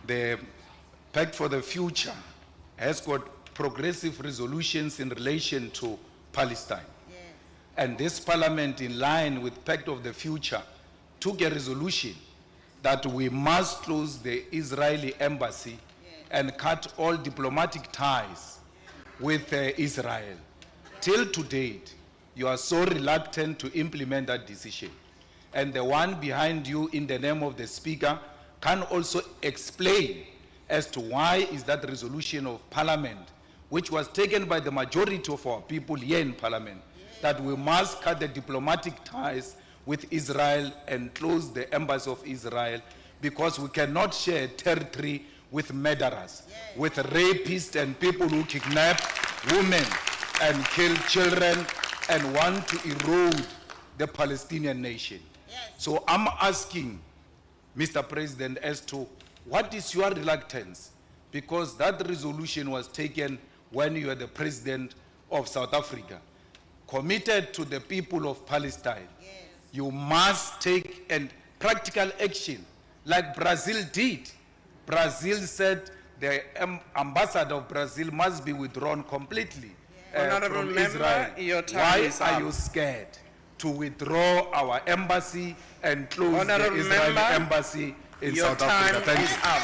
the Pact for the Future has got progressive resolutions in relation to Palestine. Yes. And this parliament, in line with Pact of the Future, took a resolution that we must close the Israeli embassy and cut all diplomatic ties with Israel. Till to date, you are so reluctant to implement that decision. And the one behind you, in the name of the Speaker, can also explain as to why is that resolution of Parliament, which was taken by the majority of our people here in Parliament, that we must cut the diplomatic ties with Israel and close the embassy of Israel, because we cannot share territory with murderers, with rapists and people who kidnap women and kill children and want to erode the Palestinian nation. Yes. So I'm asking, Mr. President, as to what is your reluctance? Because that resolution was taken when you were the President of South Africa, committed to the people of Palestine. Yes. You must take practical action, like Brazil did. Brazil said the ambassador of Brazil must be withdrawn completely Honorable from Member, Israel. your time Why is up. are you scared to withdraw our embassy and close Honorable the Israeli Member, embassy in Your South time Africa? Thank is you. up.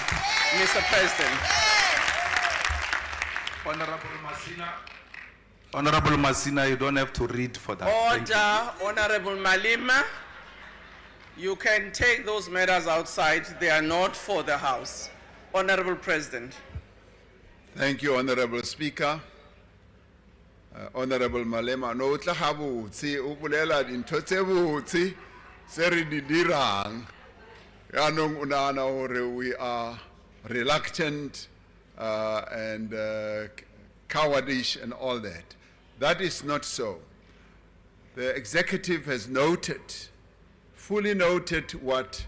Mr. President. Honorable Masina, you don't have to read for that. Thank you. Order, Honorable Malima. You can take those matters outside. They are not for the House. Honorable President. Thank you, Honorable Speaker. Honorable Malema, no tla ga botse o bolela dintho tse botse se re di dirang. Yaanong o nagana gore we are reluctant and cowardish and all that. That is not so. The executive has noted, fully noted what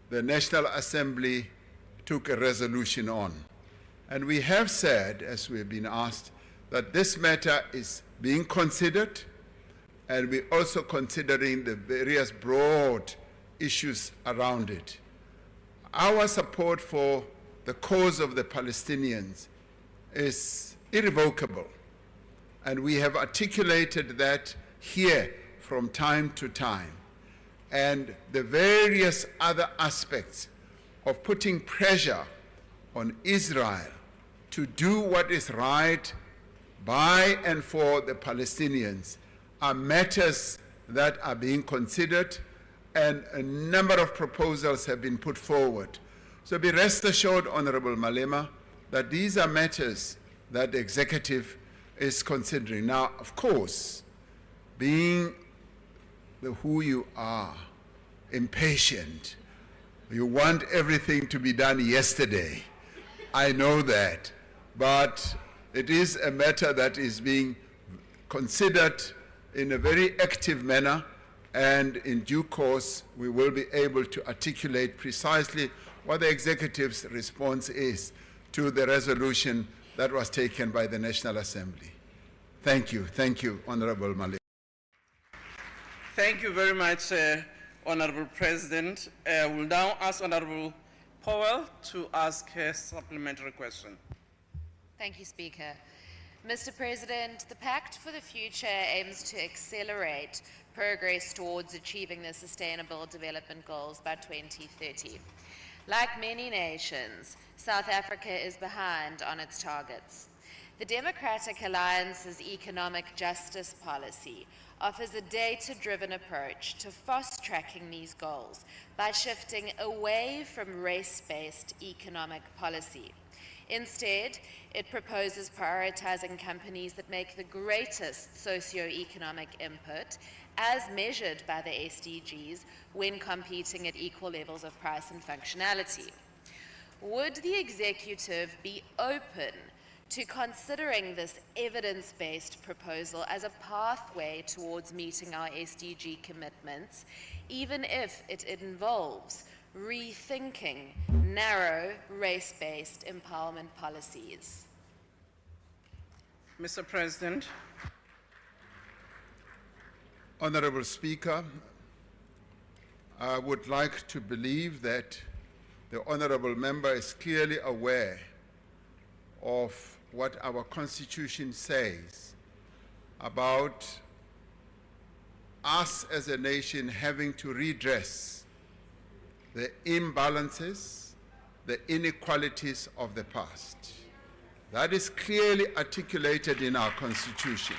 the National Assembly took a resolution on. And we have said, as we have been asked, that this matter is being considered, and we're also considering the various broad issues around it. Our support for the cause of the Palestinians is irrevocable, and we have articulated that here from time to time. And the various other aspects of putting pressure on Israel to do what is right by and for the Palestinians are matters that are being considered, and a number of proposals have been put forward. So be rest assured, Honorable Malema, that these are matters that the executive is considering. Now, of course, being who you are, impatient, you want everything to be done yesterday. I know that, but it is a matter that is being considered in a very active manner, and in due course we will be able to articulate precisely what the executive's response is to the resolution that was taken by the National Assembly. Thank you, Honorable Malik. Thank you very much, Honorable President. We'll now ask Honorable Powell to ask her supplementary question. Thank you, Speaker. Mr. President, the Pact for the Future aims to accelerate progress towards achieving the Sustainable Development Goals by 2030. Like many nations, South Africa is behind on its targets. The Democratic Alliance's economic justice policy offers a data-driven approach to fast-tracking these goals by shifting away from race-based economic policy. Instead, it proposes prioritizing companies that make the greatest socio-economic input as measured by the SDGs when competing at equal levels of price and functionality. Would the executive be open to considering this evidence-based proposal as a pathway towards meeting our SDG commitments, even if it involves rethinking narrow race-based empowerment policies? Mr. President. Honorable Speaker, I would like to believe that the honorable member is clearly aware of what our Constitution says about us as a nation having to redress the imbalances, the inequalities of the past. That is clearly articulated in our Constitution.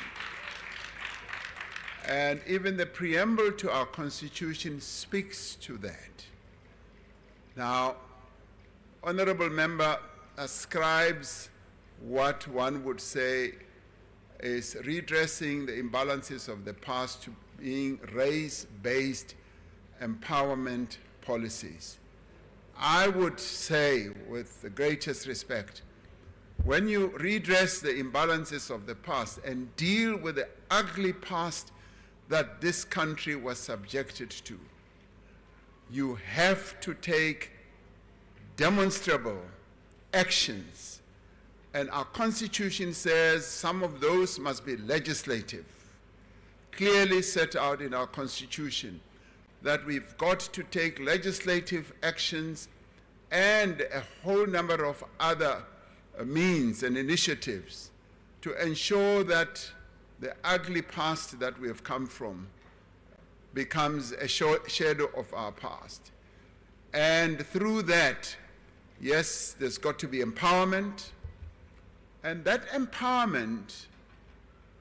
And even the preamble to our Constitution speaks to that. Now, honorable member ascribes what one would say is redressing the imbalances of the past to being race-based empowerment policies. I would say, with the greatest respect, when you redress the imbalances of the past and deal with the ugly past that this country was subjected to, you have to take demonstrable actions. And our Constitution says some of those must be legislative. Clearly set out in our Constitution that we've got to take legislative actions and a whole number of other means and initiatives to ensure that the ugly past that we have come from becomes a shadow of our past. And through that, yes, there's got to be empowerment. And that empowerment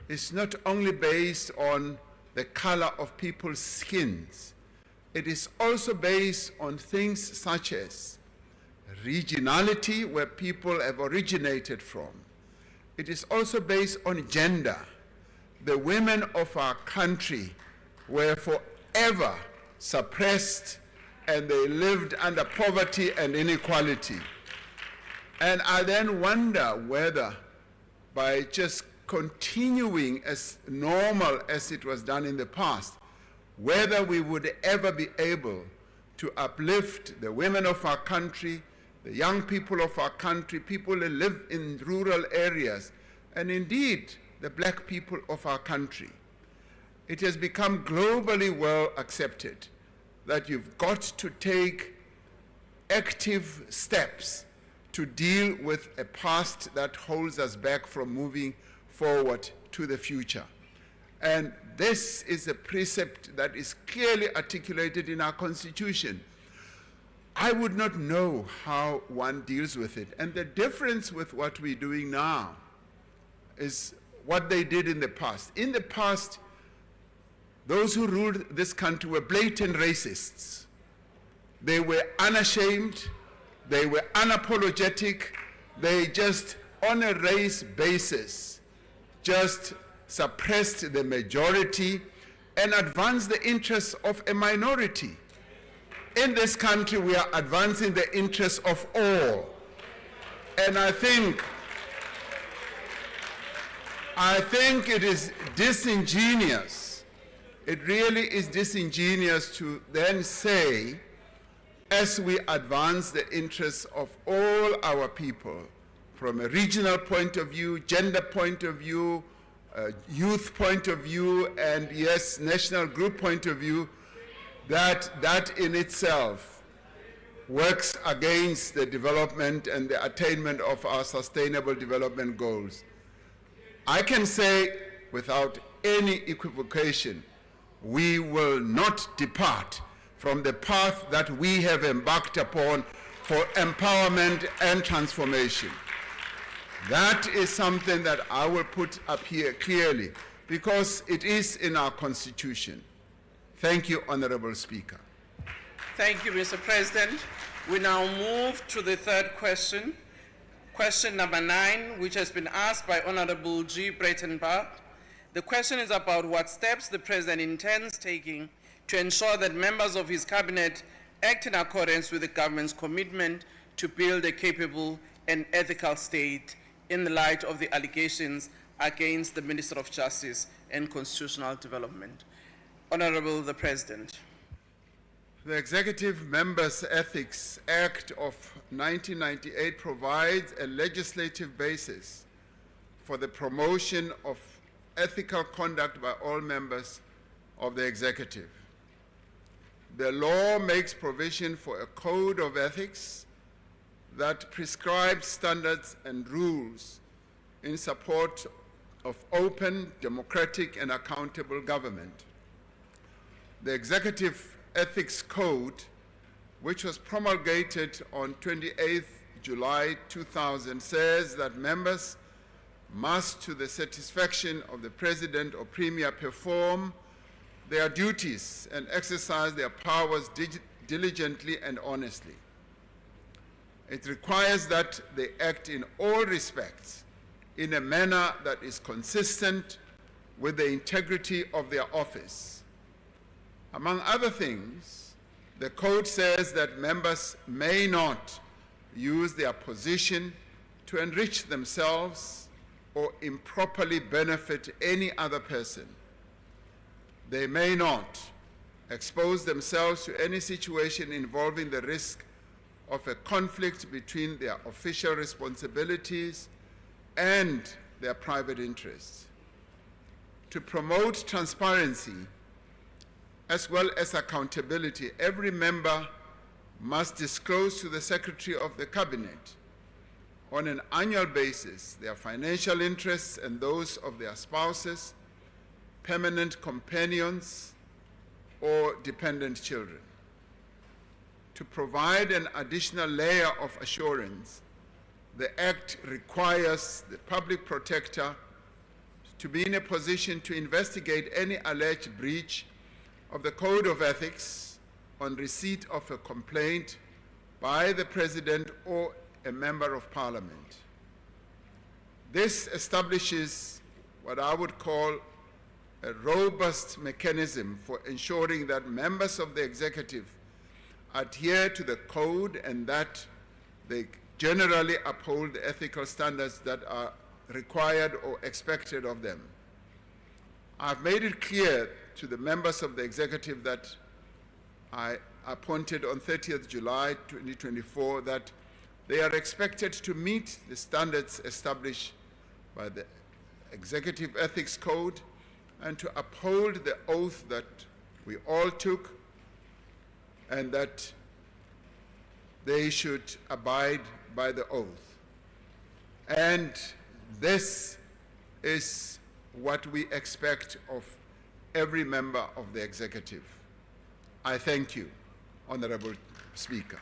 is not only based on the color of people's skins, it is also based on things such as regionality, where people have originated from. It is also based on gender. The women of our country were forever suppressed and they lived under poverty and inequality. And I then wonder whether by just continuing as normal as it was done in the past, whether we would ever be able to uplift the women of our country, the young people of our country, people who live in rural areas, and indeed the black people of our country. It has become globally well accepted that you've got to take active steps to deal with a past that holds us back from moving forward to the future. And this is a precept that is clearly articulated in our Constitution. I would not know how one deals with it. And the difference with what we're doing now is what they did in the past. In the past, those who ruled this country were blatant racists. They were unashamed, they were unapologetic, they just, on a race basis, just suppressed the majority and advanced the interests of a minority. In this country, we are advancing the interests of all. And I think it is disingenuous. It really is disingenuous to then say, as we advance the interests of all our people, from a regional point of view, gender point of view, youth point of view, and yes, national group point of view, that in itself works against the development and the attainment of our sustainable development goals. I can say without any equivocation, we will not depart from the path that we have embarked upon for empowerment and transformation. That is something that I will put up here clearly because it is in our Constitution. Thank you, Honorable Speaker. Thank you, Mr. President. We now move to the third question. Question number 9, which has been asked by Honorable G. Breitenbach. The question is about what steps the President intends taking to ensure that members of his cabinet act in accordance with the government's commitment to build a capable and ethical state in the light of the allegations against the Minister of Justice and Constitutional Development. Honorable the President. The Executive Members' Ethics Act of 1998 provides a legislative basis for the promotion of ethical conduct by all members of the executive. the law makes provision for a code of ethics that prescribes standards and rules in support of open, democratic, and accountable government. The Executive Ethics Code, which was promulgated on 28th July 2000, says that members must, to the satisfaction of the President or Premier, perform their duties and exercise their powers diligently and honestly. It requires that they act in all respects in a manner that is consistent with the integrity of their office. Among other things, the code says that members may not use their position to enrich themselves or improperly benefit any other person. They may not expose themselves to any situation involving the risk of a conflict between their official responsibilities and their private interests. To promote transparency as well as accountability, every member must disclose to the Secretary of the Cabinet on an annual basis their financial interests and those of their spouses, permanent companions, or dependent children. To provide an additional layer of assurance, the Act requires the public protector to be in a position to investigate any alleged breach of the Code of Ethics on receipt of a complaint by the President or a Member of Parliament. This establishes what I would call a robust mechanism for ensuring that members of the executive adhere to the code and that they generally uphold the ethical standards that are required or expected of them. I've made it clear to the members of the executive that I appointed on 30th July 2024 that they are expected to meet the standards established by the Executive Ethics Code and to uphold the oath that we all took, and that they should abide by the oath. And this is what we expect of every member of the executive. I thank you, Honorable Speaker.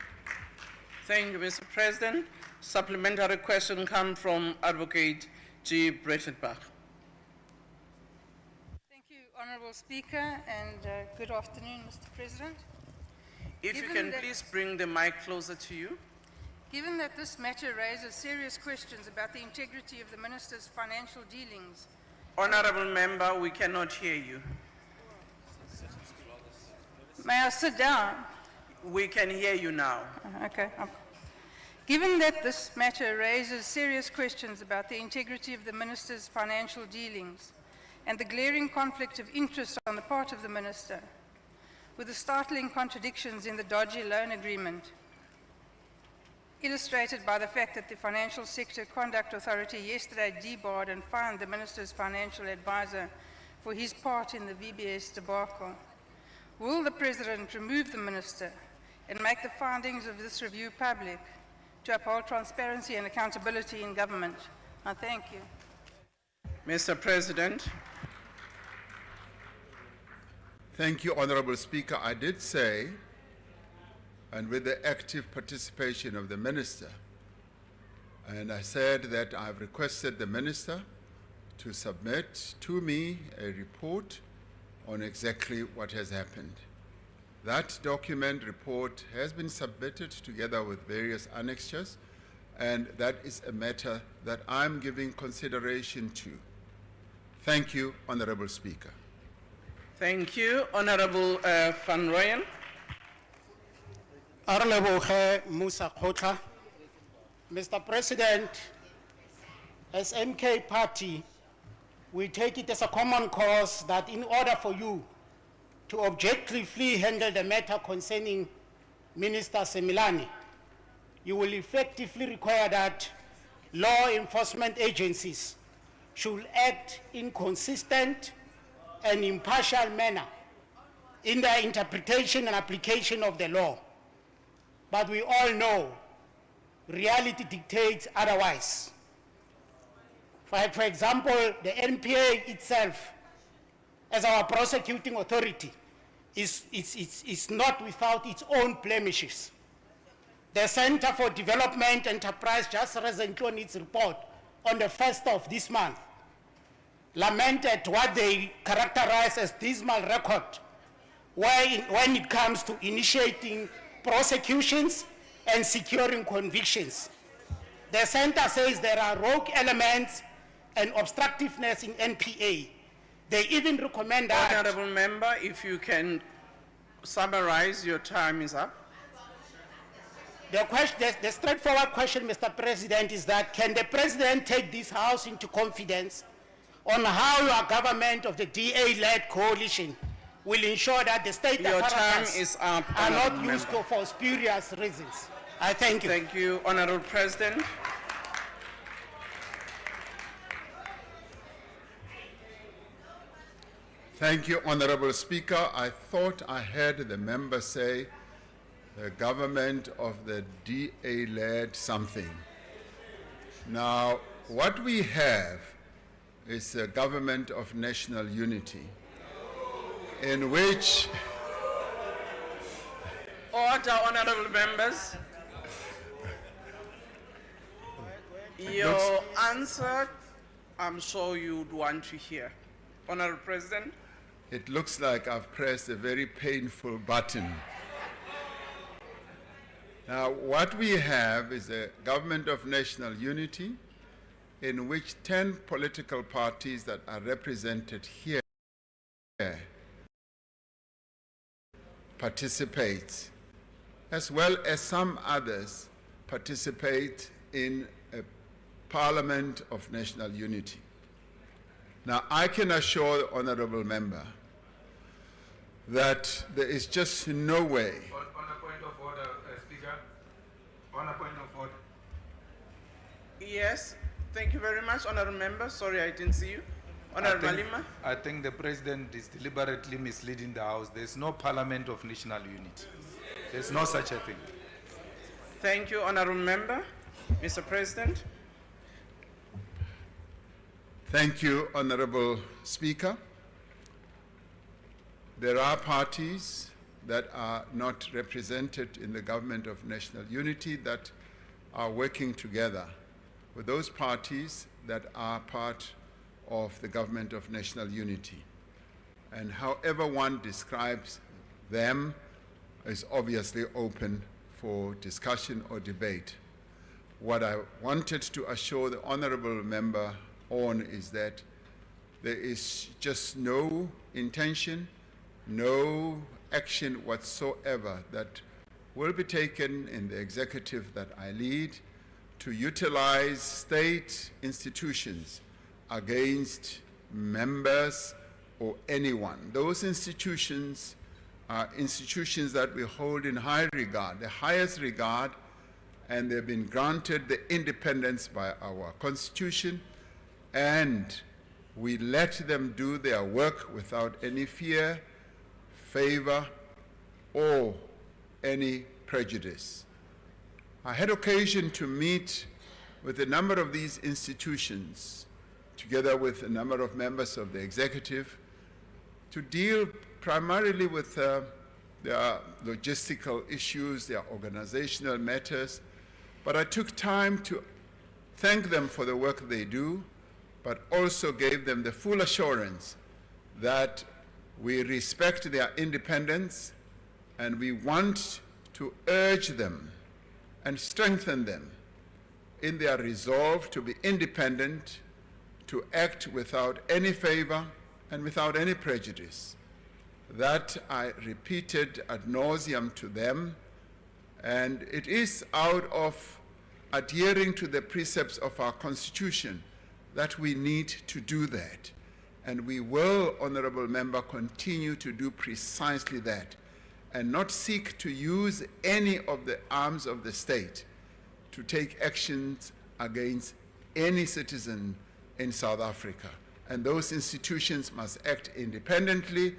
Thank you, Mr. President. Supplementary question comes from Advocate G. Breitenbach. Thank you, Honourable Speaker, and good afternoon, Mr. President. If you can please bring the mic closer to you. Given that this matter raises serious questions about the integrity of the Minister's financial dealings, Honorable Member, we cannot hear you. may I sit down? We can hear you now. Okay. Given that this matter raises serious questions about the integrity of the Minister's financial dealings and the glaring conflict of interest on the part of the Minister, with the startling contradictions in the dodgy loan agreement, illustrated by the fact that the Financial Sector Conduct Authority yesterday debarred and fined the Minister's financial advisor for his part in the VBS debacle, will the President remove the Minister and make the findings of this review public to uphold transparency and accountability in government? I thank you. Mr. President. Thank you, Honorable Speaker. I did say, and with the active participation of the Minister, and I said that I've requested the Minister to submit to me a report on exactly what has happened. That document report has been submitted together with various annexures, and that is a matter that I'm giving consideration to. Thank you, Honorable Speaker. Thank you. Honorable Van Rooyen. Arleboge Musa Khotla. Mr. President, as MK Party, we take it as a common cause that in order for you to objectively handle the matter concerning Minister Semilani, you will effectively require that law enforcement agencies should act in consistent and impartial manner in their interpretation and application of the law. But we all know reality dictates otherwise. For example, the NPA itself, as our prosecuting authority, is not without its own blemishes. The Center for Development Enterprise just recently on its report on the 1st of this month lamented what they characterize as dismal record when it comes to initiating prosecutions and securing convictions. The center says there are rogue elements and obstructiveness in NPA. They even recommend that. Honorable member, if you can summarize, your time is up. The straightforward question, Mr. President, is that can the President take this House into confidence on how your government of the DA-led coalition will ensure that the state Your time apparatus is up, are not honorable used member. for spurious reasons? I thank you. Thank you, Honorable President. Thank you, Honorable Speaker. I thought I heard the member say the government of the DA led something. Now, what we have is a government of national unity in which Order, honorable members. Your answer, I'm sure you'd want to hear. Honorable President. it looks like I've pressed a very painful button. Now, what we have is a government of national unity in which 10 political parties that are represented here participate, as well as some others participate in a parliament of national unity. Now, I can assure the honorable member that there is just no way. On a point of order, Speaker. On a point of order. Yes, thank you very much, honorable member. Sorry, I didn't see you. Honorable Malima. I think the President is deliberately misleading the House. There's no parliament of national unity. There's no such a thing. Thank you, honorable member. Mr. President. Thank you, Honorable Speaker. There are parties that are not represented in the government of national unity that are working together with those parties that are part of the government of national unity. And however one describes them is obviously open for discussion or debate. What I wanted to assure the honorable member on is that there is just no intention, no action whatsoever that will be taken in the executive that I lead to utilize state institutions against members or anyone. Those institutions are institutions that we hold in high regard, the highest regard, and they've been granted the independence by our Constitution, and we let them do their work without any fear, favor, or any prejudice. I had occasion to meet with a number of these institutions, together with a number of members of the executive, to deal primarily with their logistical issues, their organizational matters. But I took time to thank them for the work they do, but also gave them the full assurance that we respect their independence and we want to urge them and strengthen them in their resolve to be independent, to act without any favor and without any prejudice. That I repeated ad nauseum to them, and it is out of adhering to the precepts of our Constitution that we need to do that. And we will, honorable member, continue to do precisely that and not seek to use any of the arms of the state to take actions against any citizen in South Africa. And those institutions must act independently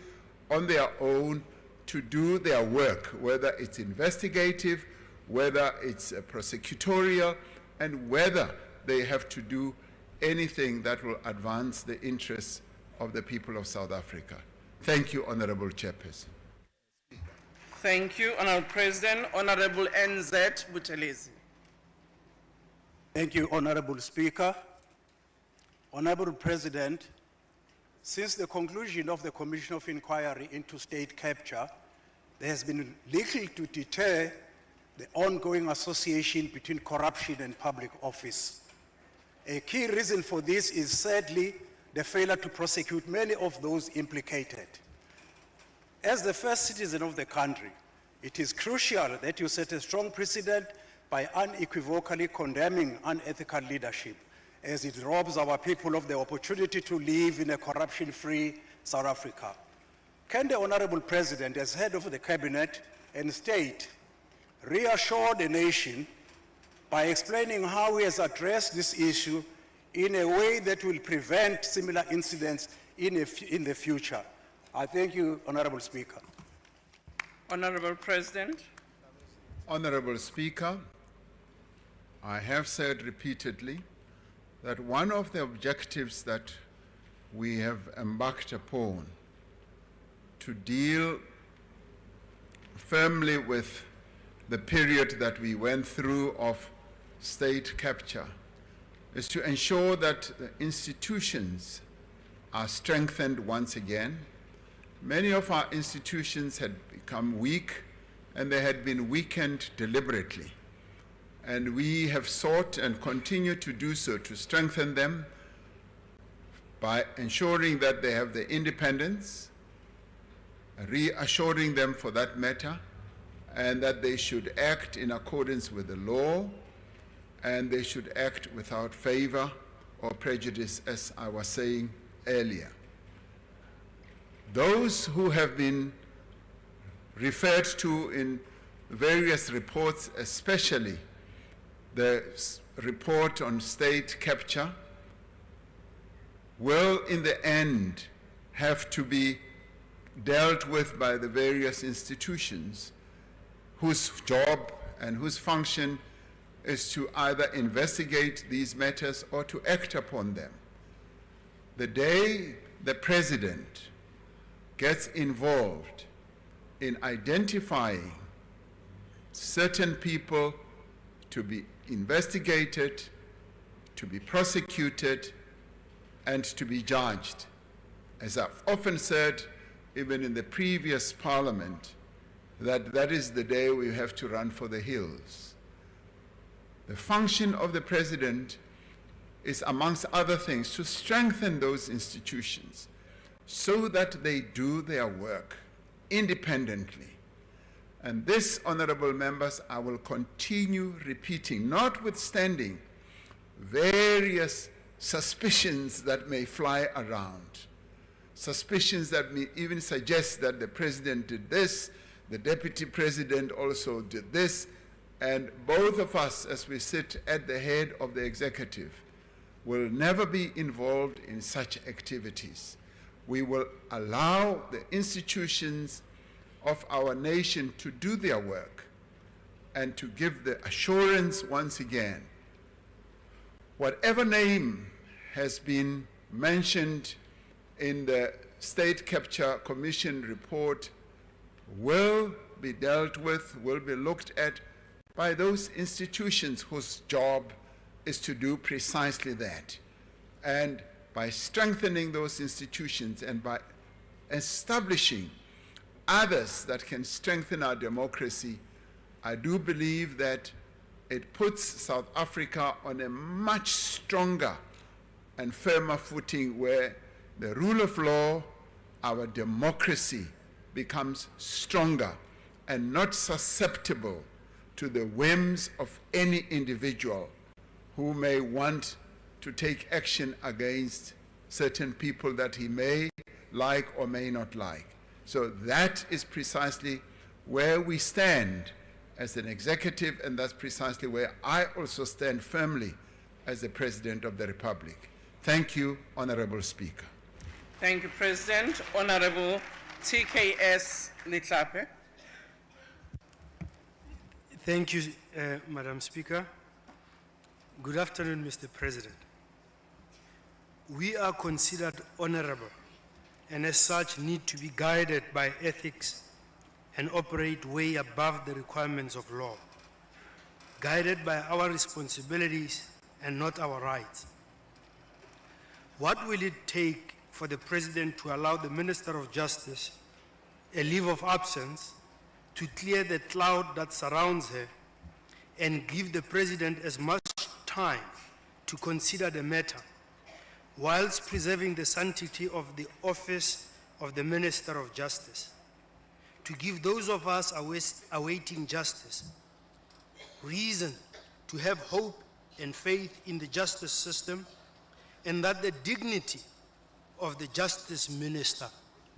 on their own to do their work, whether it's investigative, whether it's prosecutorial, and whether they have to do anything that will advance the interests of the people of South Africa. Thank you, Honorable Chairperson. Thank you, Honorable President. Honorable NZ Buthelezi. Thank you, Honorable Speaker. Honorable President, since the conclusion of the Commission of Inquiry into state capture, there has been little to deter the ongoing association between corruption and public office. A key reason for this is sadly the failure to prosecute many of those implicated. As the first citizen of the country, it is crucial that you set a strong precedent by unequivocally condemning unethical leadership, as it robs our people of the opportunity to live in a corruption-free South Africa. Can the Honorable President, as head of the Cabinet and State, reassure the nation by explaining how he has addressed this issue in a way that will prevent similar incidents in the future? I thank you, Honorable Speaker. Honorable President. Honorable Speaker, I have said repeatedly that one of the objectives that we have embarked upon to deal firmly with the period that we went through of state capture is to ensure that the institutions are strengthened once again. Many of our institutions had become weak, and they had been weakened deliberately. And we have sought and continue to do so to strengthen them by ensuring that they have the independence, reassuring them for that matter, and that they should act in accordance with the law, and they should act without favor or prejudice, as I was saying earlier. Those who have been referred to in various reports, especially the report on state capture, will in the end have to be dealt with by the various institutions whose job and whose function is to either investigate these matters or to act upon them. The day the President gets involved in identifying certain people to be investigated, to be prosecuted, and to be judged. As I've often said, even in the previous Parliament, that is the day we have to run for the hills. The function of the President is, amongst other things, to strengthen those institutions so that they do their work independently. And this, honorable members, I will continue repeating, notwithstanding various suspicions that may fly around, suspicions that may even suggest that the President did this, the Deputy President also did this, and both of us, as we sit at the head of the executive, will never be involved in such activities. We will allow the institutions of our nation to do their work and to give the assurance once again. Whatever name has been mentioned in the State Capture Commission report will be dealt with, will be looked at by those institutions whose job is to do precisely that. And by strengthening those institutions and by establishing others that can strengthen our democracy, I do believe that it puts South Africa on a much stronger and firmer footing where the rule of law, our democracy, becomes stronger and not susceptible to the whims of any individual who may want to take action against certain people that he may like or may not like. So that is precisely where we stand as an executive, and that's precisely where I also stand firmly as the President of the Republic. Thank you, Honorable Speaker. Thank you, President. Honorable TKS Letlape. Thank you, Madam Speaker. Good afternoon, Mr. President. We are considered honorable and as such need to be guided by ethics and operate way above the requirements of law, guided by our responsibilities and not our rights. What will it take for the President to allow the Minister of Justice a leave of absence to clear the cloud that surrounds her and give the President as much time to consider the matter, whilst preserving the sanctity of the office of the Minister of Justice, to give those of us awaiting justice reason to have hope and faith in the justice system, and that the dignity of the Justice Minister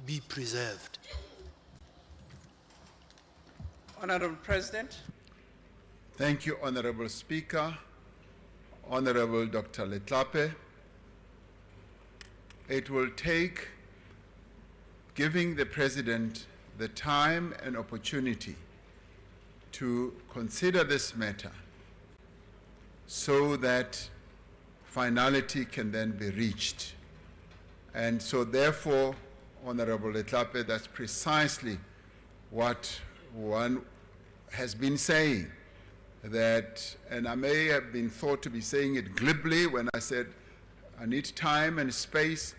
be preserved. Honorable President. Thank you, Honorable Speaker. Honorable Dr. Letlape. It will take giving the President the time and opportunity to consider this matter so that finality can then be reached. And so therefore, Honorable Letlape, that's precisely what one has been saying, that, and I may have been thought to be saying it glibly when I said I need time and space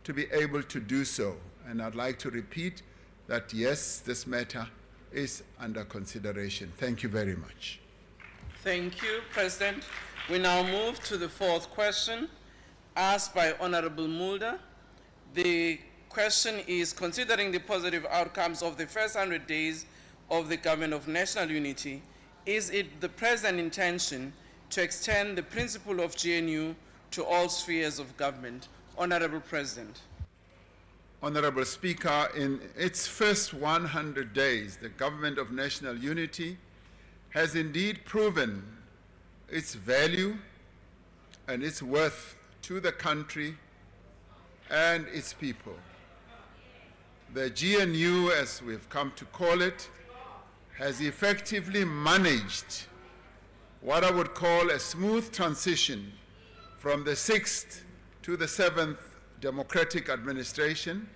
to be able to do so. And I'd like to repeat that yes, this matter is under consideration. Thank you very much. Thank you, President. We now move to the fourth question asked by Honorable Mulder. The question is, considering the positive outcomes of the first 100 days of the Government of National Unity, is it the present intention to extend the principle of GNU to all spheres of government? Honorable President. Honorable Speaker, in its first 100 days, the Government of National Unity has indeed proven its value and its worth to the country and its people. The GNU, as we've come to call it, has effectively managed what I would call a smooth transition from the 6th to the 7th democratic administration.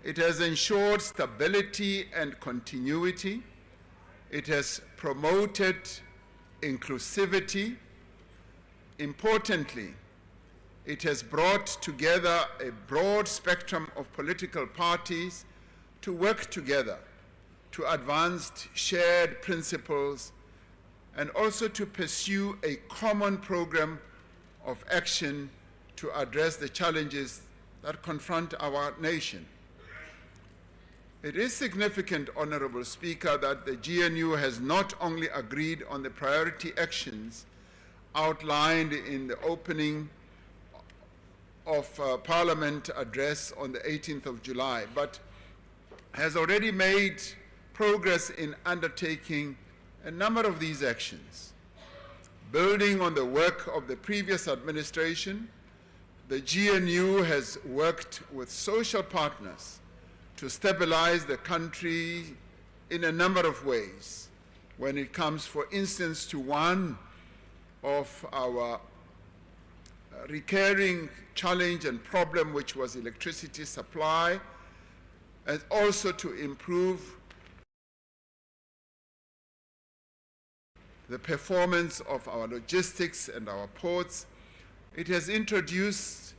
It has ensured stability and continuity. It has promoted inclusivity. Importantly, it has brought together a broad spectrum of political parties to work together to advance shared principles and also to pursue a common program of action to address the challenges that confront our nation. It is significant, Honorable Speaker, that the GNU has not only agreed on the priority actions outlined in the opening of Parliament address on the 18th of July, but has already made progress in undertaking a number of these actions. Building on the work of the previous administration, the GNU has worked with social partners to stabilize the country in a number of ways. When it comes, for instance, to one of our recurring challenge and problem, which was electricity supply, and also to improve the performance of our logistics and our ports. It has introduced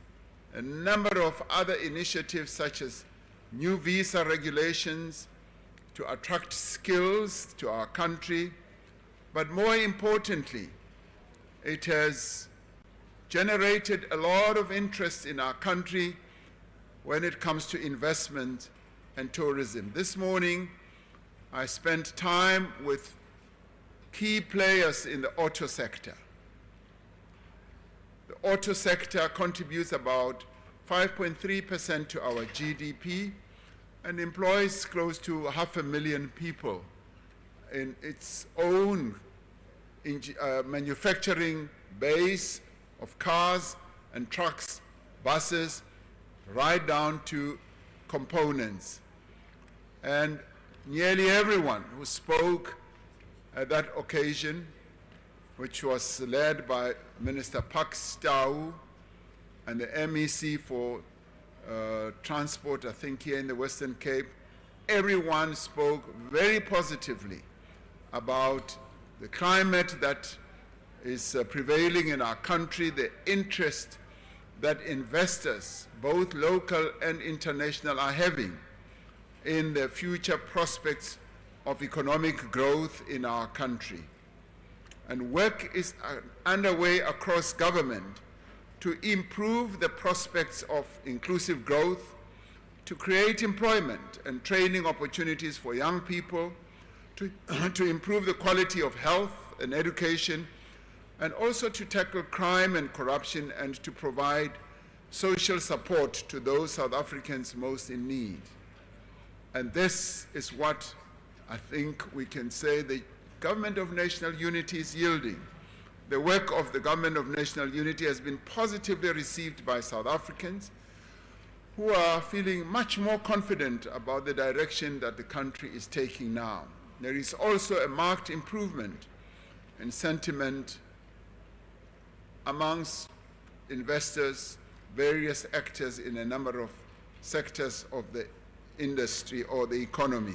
a number of other initiatives such as new visa regulations to attract skills to our country, but more importantly, it has generated a lot of interest in our country when it comes to investment and tourism. This morning, I spent time with key players in the auto sector. The auto sector contributes about 5.3% to our GDP and employs close to 500,000 people in its own manufacturing base of cars and trucks, buses, right down to components. and nearly everyone who spoke at that occasion, which was led by Minister Pax Tau and the MEC for Transport, I think here in the Western Cape, everyone spoke very positively about the climate that is prevailing in our country, the interest that investors, both local and international, are having in the future prospects of economic growth in our country. And work is underway across government to improve the prospects of inclusive growth, to create employment and training opportunities for young people, to improve the quality of health and education, and also to tackle crime and corruption and to provide social support to those South Africans most in need. And this is what I think we can say the Government of National Unity is yielding. The work of the Government of National Unity has been positively received by South Africans who are feeling much more confident about the direction that the country is taking now. There is also a marked improvement in sentiment amongst investors, various actors in a number of sectors of the industry or the economy.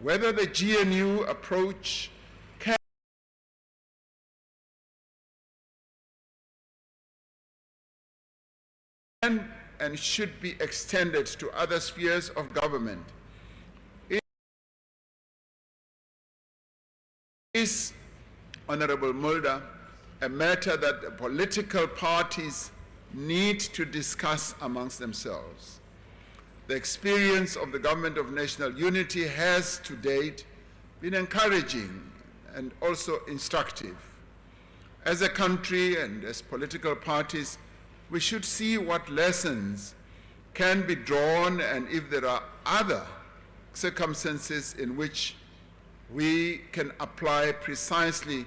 Whether the GNU approach can and should be extended to other spheres of government is, Honorable Mulder, a matter that the political parties need to discuss amongst themselves. The experience of the Government of National Unity has to date been encouraging and also instructive. As a country and as political parties, we should see what lessons can be drawn and if there are other circumstances in which we can apply precisely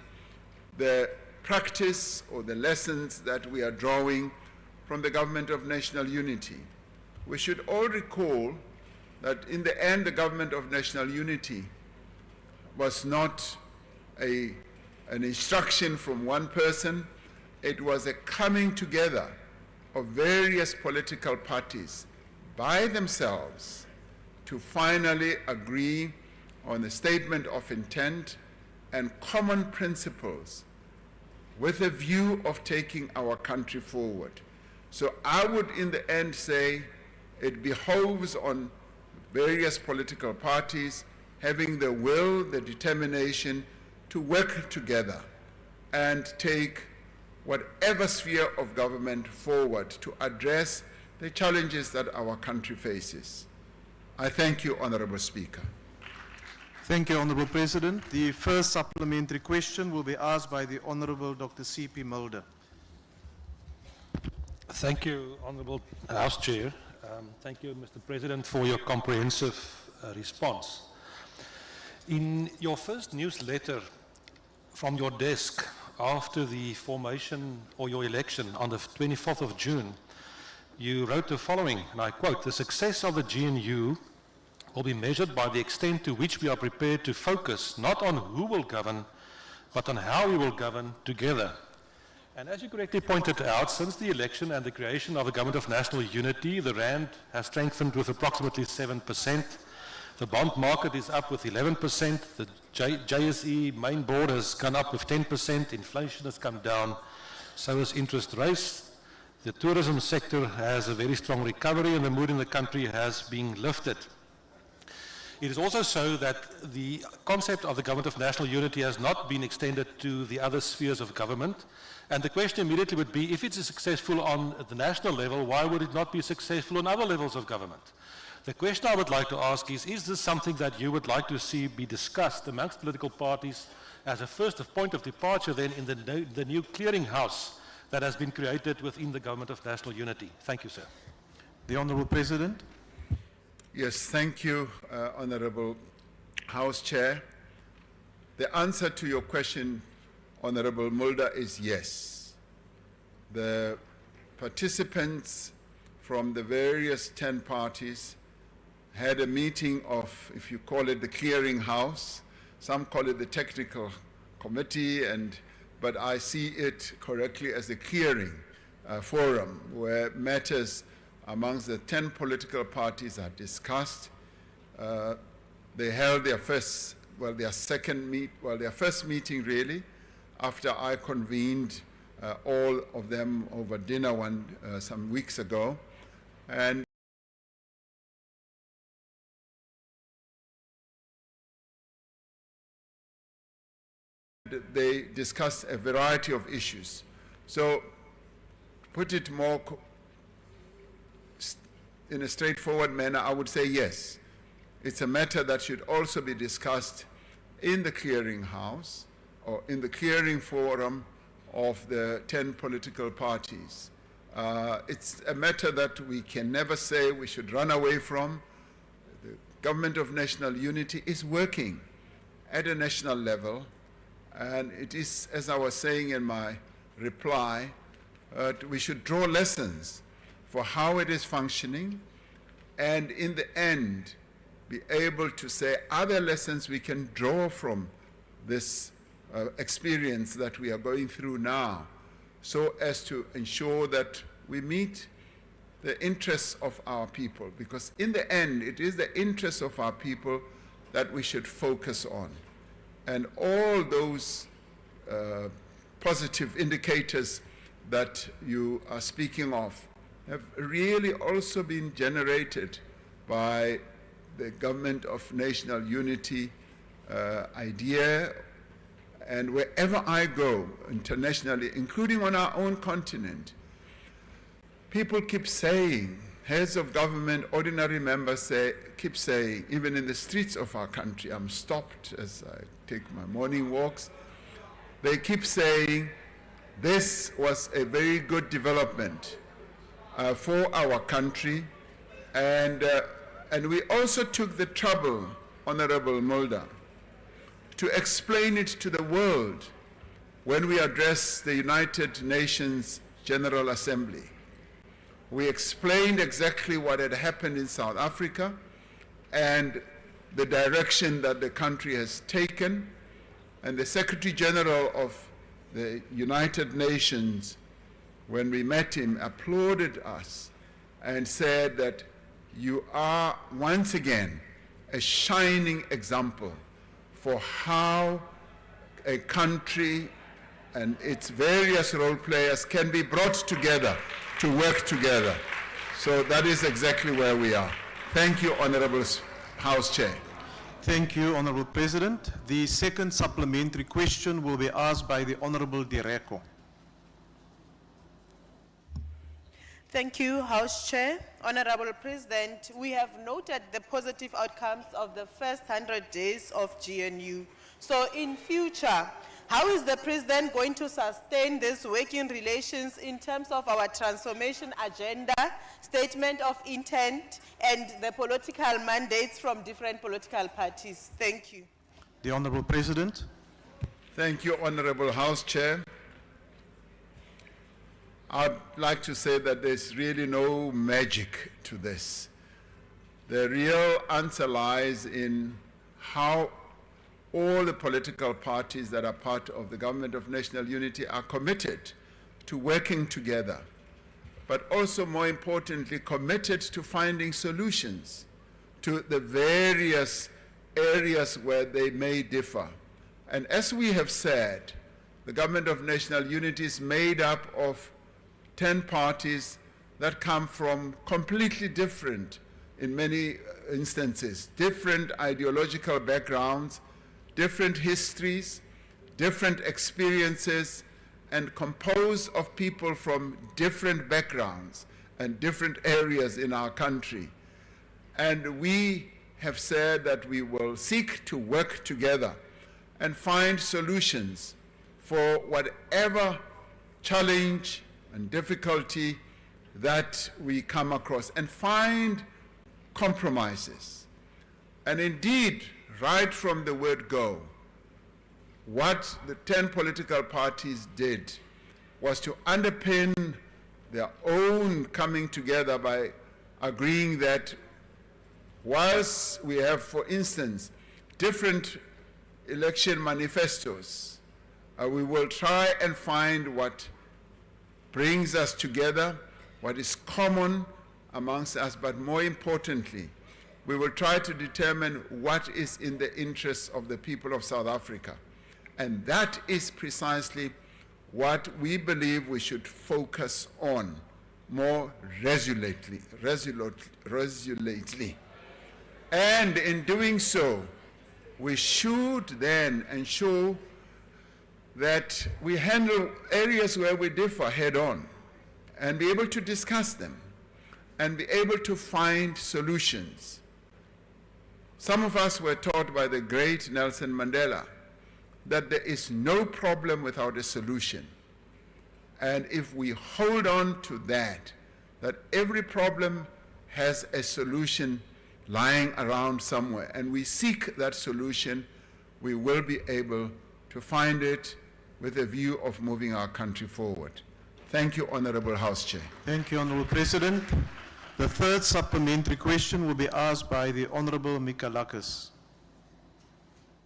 the practice or the lessons that we are drawing from the Government of National Unity. We should all recall that in the end, the Government of National Unity was not an instruction from one person. It was a coming together of various political parties by themselves to finally agree on a statement of intent and common principles with a view of taking our country forward. So I would in the end say it behoves on various political parties having the will, the determination to work together and take whatever sphere of government forward to address the challenges that our country faces. I thank you, Honorable Speaker. Thank you, Honorable President. The first supplementary question will be asked by the Honorable Dr. C.P. Mulder. Thank you, Honorable House Chair. Thank you, Mr. President, for your comprehensive response. In your first newsletter from your desk after the formation or your election on the 24th of June, you wrote the following, and I quote, "The success of the GNU will be measured by the extent to which we are prepared to focus not on who will govern, but on how we will govern together." And as you correctly pointed out, since the election and the creation of the Government of National Unity, the Rand has strengthened with approximately 7%. The bond market is up with 11%. The JSE main board has gone up with 10%. Inflation has come down. So has interest rates. The tourism sector has a very strong recovery and the mood in the country has been lifted. It is also so that the concept of the Government of National Unity has not been extended to the other spheres of government. And the question immediately would be, if it's successful on the national level, why would it not be successful on other levels of government? The question I would like to ask is this something that you would like to see be discussed amongst political parties as a first point of departure then in the new clearinghouse that has been created within the Government of National Unity? Thank you, sir. The Honorable President. Yes, thank you, Honorable House Chair. The answer to your question, Honorable Mulder, is yes. The participants from the various 10 parties had a meeting of, if you call it the clearing house, some call it the technical committee, but I see it correctly as a clearing forum where matters amongst the 10 political parties are discussed. They held their first meeting really, after I convened all of them over dinner some weeks ago. And they discussed a variety of issues. So, to put it more in a straightforward manner, I would say yes. It's a matter that should also be discussed in the clearing house or in the clearing forum of the 10 political parties. It's a matter that we can never say we should run away from. The Government of National Unity is working at a national level, and it is, as I was saying in my reply, we should draw lessons for how it is functioning, and in the end, be able to say, are there lessons we can draw from this experience that we are going through now, so as to ensure that we meet the interests of our people, because in the end, it is the interests of our people that we should focus on. And all those positive indicators that you are speaking of have really also been generated by the Government of National Unity idea. And wherever I go internationally, including on our own continent, people keep saying, heads of government, ordinary members keep saying, even in the streets of our country, I'm stopped as I take my morning walks, they keep saying, this was a very good development for our country, and we also took the trouble, Honorable Mulder, to explain it to the world when we addressed the United Nations General Assembly. We explained exactly what had happened in South Africa and the direction that the country has taken, and the Secretary General of the United Nations, when we met him, applauded us and said that you are once again a shining example for how a country and its various role players can be brought together to work together. So that is exactly where we are. Thank you, Honorable House Chair. Thank you, Honorable President. The second supplementary question will be asked by the Honorable Direko. Thank you, House Chair. Honorable President, we have noted the positive outcomes of the first 100 days of GNU. So in future, how is the President going to sustain this working relations in terms of our transformation agenda, statement of intent, and the political mandates from different political parties? Thank you. The Honorable President. Thank you, Honorable House Chair. I'd like to say that there's really no magic to this. The real answer lies in how all the political parties that are part of the Government of National Unity are committed to working together, but also more importantly, committed to finding solutions to the various areas where they may differ. And as we have said, the Government of National Unity is made up of 10 parties that come from completely different, in many instances, different ideological backgrounds, different histories, different experiences, and composed of people from different backgrounds and different areas in our country. And we have said that we will seek to work together and find solutions for whatever challenge and difficulty that we come across, and find compromises. And indeed, right from the word go, what the 10 political parties did was to underpin their own coming together by agreeing that whilst we have, for instance, different election manifestos, we will try and find what brings us together, what is common amongst us, but more importantly, we will try to determine what is in the interests of the people of South Africa. And that is precisely what we believe we should focus on more resolutely. And in doing so, we should then ensure that we handle areas where we differ head on and be able to discuss them and be able to find solutions. Some of us were taught by the great Nelson Mandela that there is no problem without a solution. And if we hold on to that every problem has a solution lying around somewhere, and we seek that solution, we will be able to find it with a view of moving our country forward. Thank you, Honorable House Chair. Thank you, Honorable President. The third supplementary question will be asked by the Honorable Mikalakis.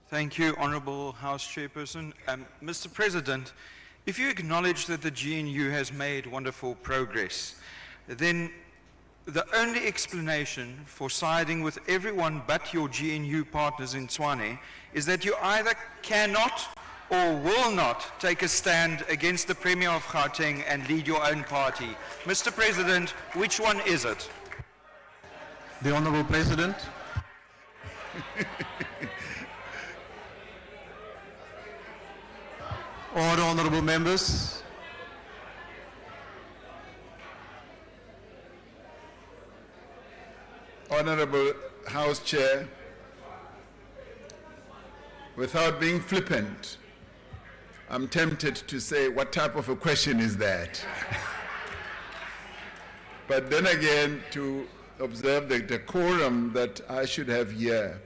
Thank you, Honorable House Chairperson. Mr. President, if you acknowledge that the GNU has made wonderful progress, then the only explanation for siding with everyone but your GNU partners in Tshwane is that you either cannot or will not take a stand against the Premier of Gauteng and lead your own party. Mr. President, which one is it? The Honorable President. Order, honorable members. Honorable House Chair, without being flippant, I'm tempted to say, what type of a question is that? But then again, to observe the decorum that I should have here,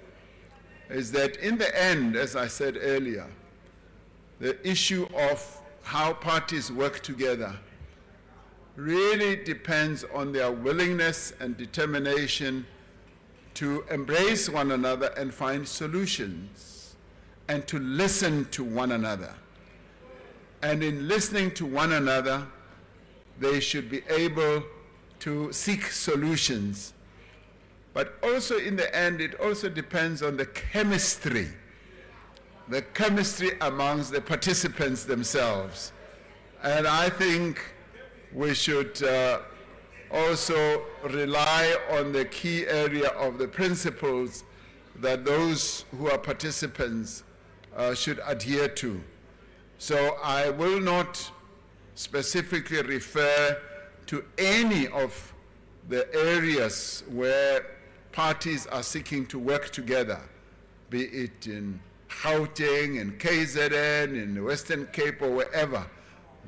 is that in the end, as I said earlier, the issue of how parties work together really depends on their willingness and determination to embrace one another and find solutions and to listen to one another. And in listening to one another, they should be able to seek solutions. But also in the end, it also depends on the chemistry amongst the participants themselves. And I think we should also rely on the key area of the principles that those who are participants should adhere to. So I will not specifically refer to any of the areas where parties are seeking to work together, be it in Gauteng, in KZN, in the Western Cape, or wherever.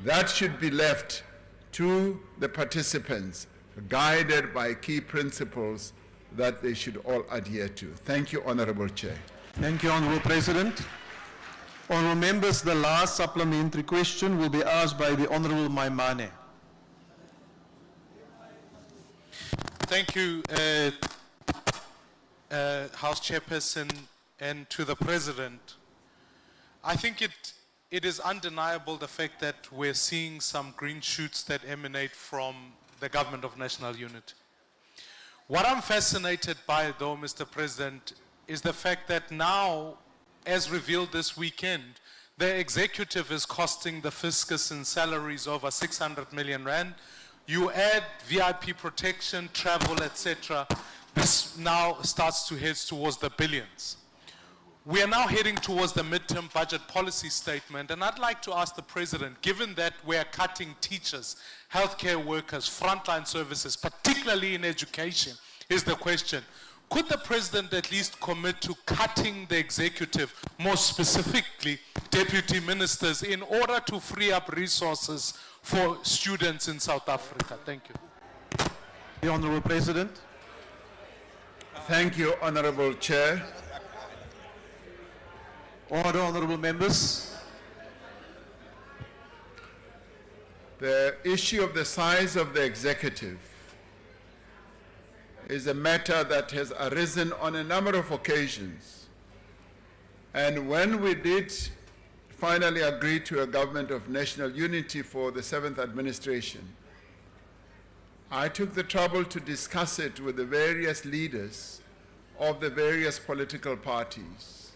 That should be left to the participants, guided by key principles that they should all adhere to. Thank you, Honorable Chair. Thank you, Honorable President. Honorable members, the last supplementary question will be asked by the Honorable Maimane. Thank you, House Chairperson, and to the President. I think it is undeniable the fact that we're seeing some green shoots that emanate from the Government of National Unity. What I'm fascinated by, though, Mr. President, is the fact that now, as revealed this weekend, the executive is costing the fiscus in salaries over 600 million rand. You add VIP protection, travel, etc. This now starts to head towards the billions. We are now heading towards the midterm budget policy statement, and I'd like to ask the President, given that we are cutting teachers, healthcare workers, frontline services, particularly in education, is the question, could the President at least commit to cutting the executive, more specifically deputy ministers, in order to free up resources for students in South Africa? Thank you. The Honorable President. Thank you, Honorable Chair. Order, honorable members. The issue of the size of the executive is a matter that has arisen on a number of occasions. And when we did finally agree to a government of national unity for the 7th administration, I took the trouble to discuss it with the various leaders of the various political parties.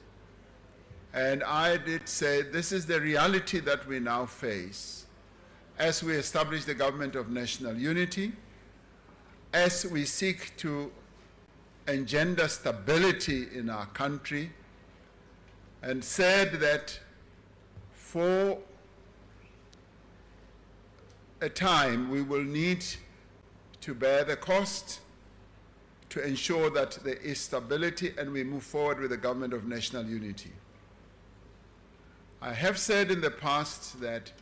And I did say, this is the reality that we now face as we establish the government of national unity, as we seek to engender stability in our country, and said that for a time we will need to bear the cost to ensure that there is stability and we move forward with the government of national unity. I have said in the past that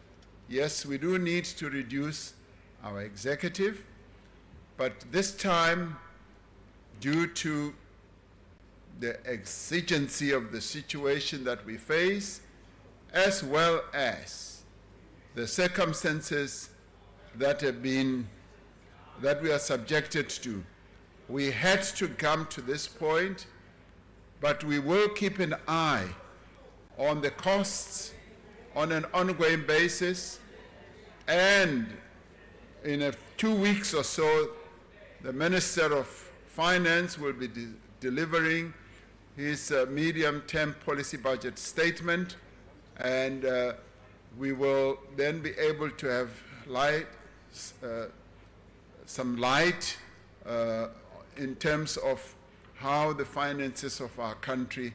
yes, we do need to reduce our executive, but this time, due to the exigency of the situation that we face, as well as the circumstances that we are subjected to, we had to come to this point, but we will keep an eye on the costs on an ongoing basis, and in 2 weeks or so, the Minister of Finance will be delivering his medium-term policy budget statement, and we will then be able to have some light in terms of how the finances of our country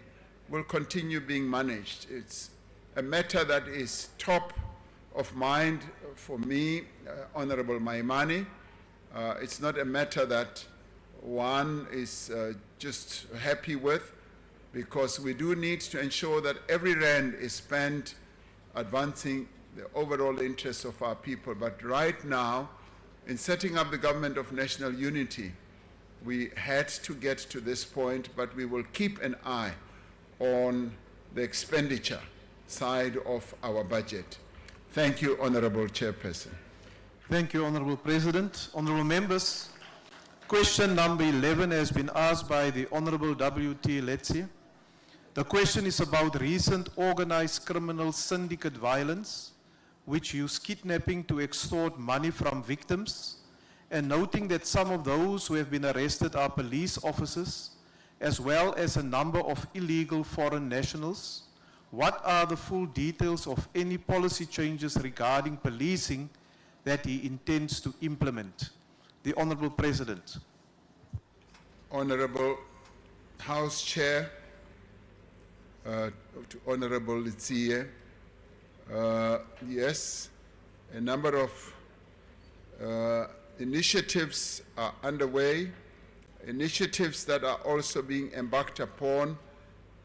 will continue being managed. It's a matter that is top of mind for me, Honorable Maimane. It's not a matter that one is just happy with, because we do need to ensure that every rand is spent advancing the overall interests of our people. But right now, in setting up the government of national unity, we had to get to this point, but we will keep an eye on the expenditure side of our budget. Thank you, Honorable Chairperson. Thank you, Honorable President. Honorable members, question number 11 has been asked by the Honorable W.T. Letsie. The question is about recent organized criminal syndicate violence, which use kidnapping to extort money from victims, and noting that some of those who have been arrested are police officers, as well as a number of illegal foreign nationals. What are the full details of any policy changes regarding policing that he intends to implement? The Honorable President. Honorable House Chair, to Honorable Letsie, yes, a number of initiatives are underway, initiatives that are also being embarked upon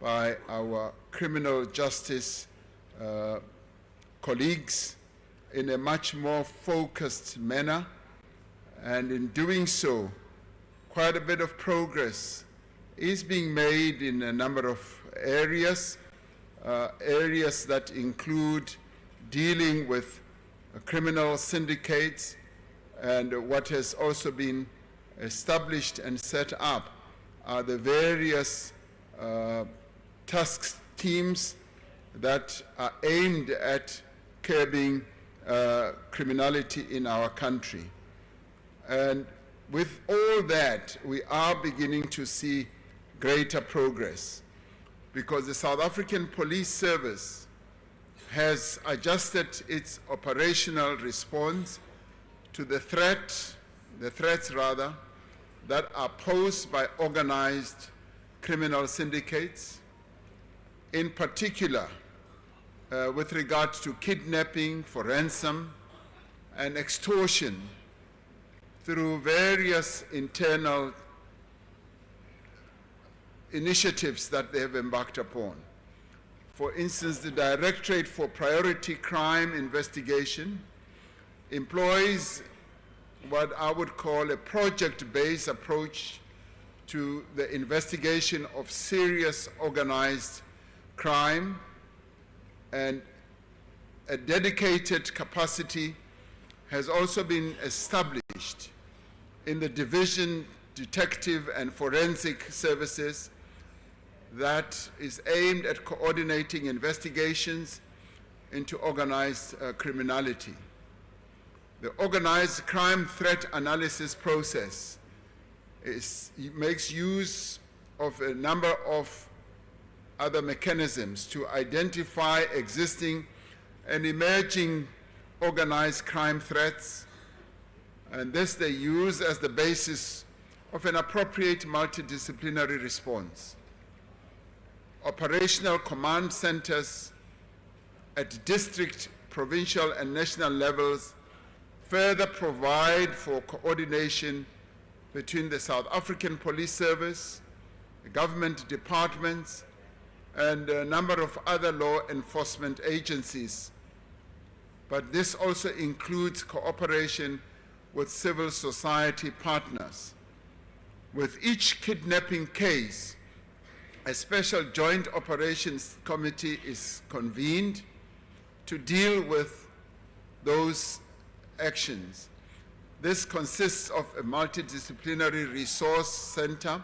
by our criminal justice colleagues in a much more focused manner, and in doing so, quite a bit of progress is being made in a number of areas, areas that include dealing with criminal syndicates, and what has also been established and set up are the various task teams that are aimed at curbing criminality in our country. And with all that, we are beginning to see greater progress, because the South African Police Service has adjusted its operational response to the threats that are posed by organized criminal syndicates, in particular with regard to kidnapping for ransom and extortion through various internal initiatives that they have embarked upon. For instance, the Directorate for Priority Crime Investigation employs what I would call a project-based approach to the investigation of serious organized crime, and a dedicated capacity has also been established in the Division detective and forensic services that is aimed at coordinating investigations into organized criminality. The organized crime threat analysis process makes use of a number of other mechanisms to identify existing and emerging organized crime threats, and this they use as the basis of an appropriate multidisciplinary response. Operational command centers at district, provincial, and national levels further provide for coordination between the South African Police Service, the government departments, and a number of other law enforcement agencies. But this also includes cooperation with civil society partners. With each kidnapping case, a special joint operations committee is convened to deal with those actions. This consists of a multidisciplinary resource center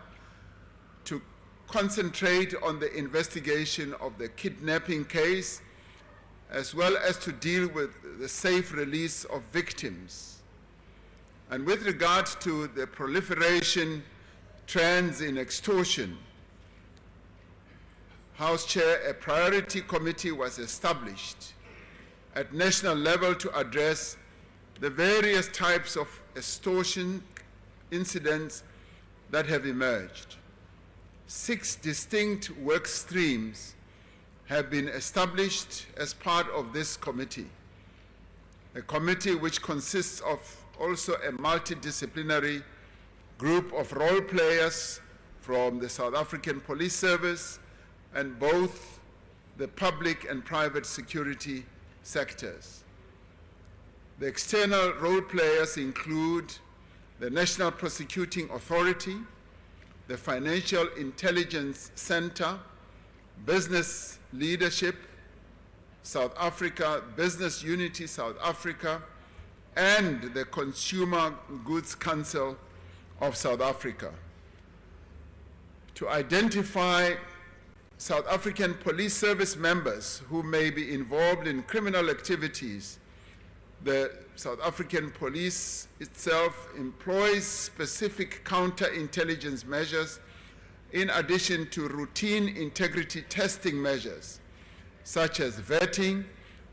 to concentrate on the investigation of the kidnapping case, as well as to deal with the safe release of victims. And with regard to the proliferation trends in extortion, House Chair, a priority committee was established at national level to address the various types of extortion incidents that have emerged. 6 distinct work streams have been established as part of this committee. A committee which consists of also a multidisciplinary group of role players from the South African Police Service and both the public and private security sectors. The external role players include the National Prosecuting Authority, the Financial Intelligence Center, Business Leadership South Africa, Business Unity South Africa, and the Consumer Goods Council of South Africa. To identify South African Police Service members who may be involved in criminal activities, the South African Police itself employs specific counterintelligence measures in addition to routine integrity testing measures, such as vetting,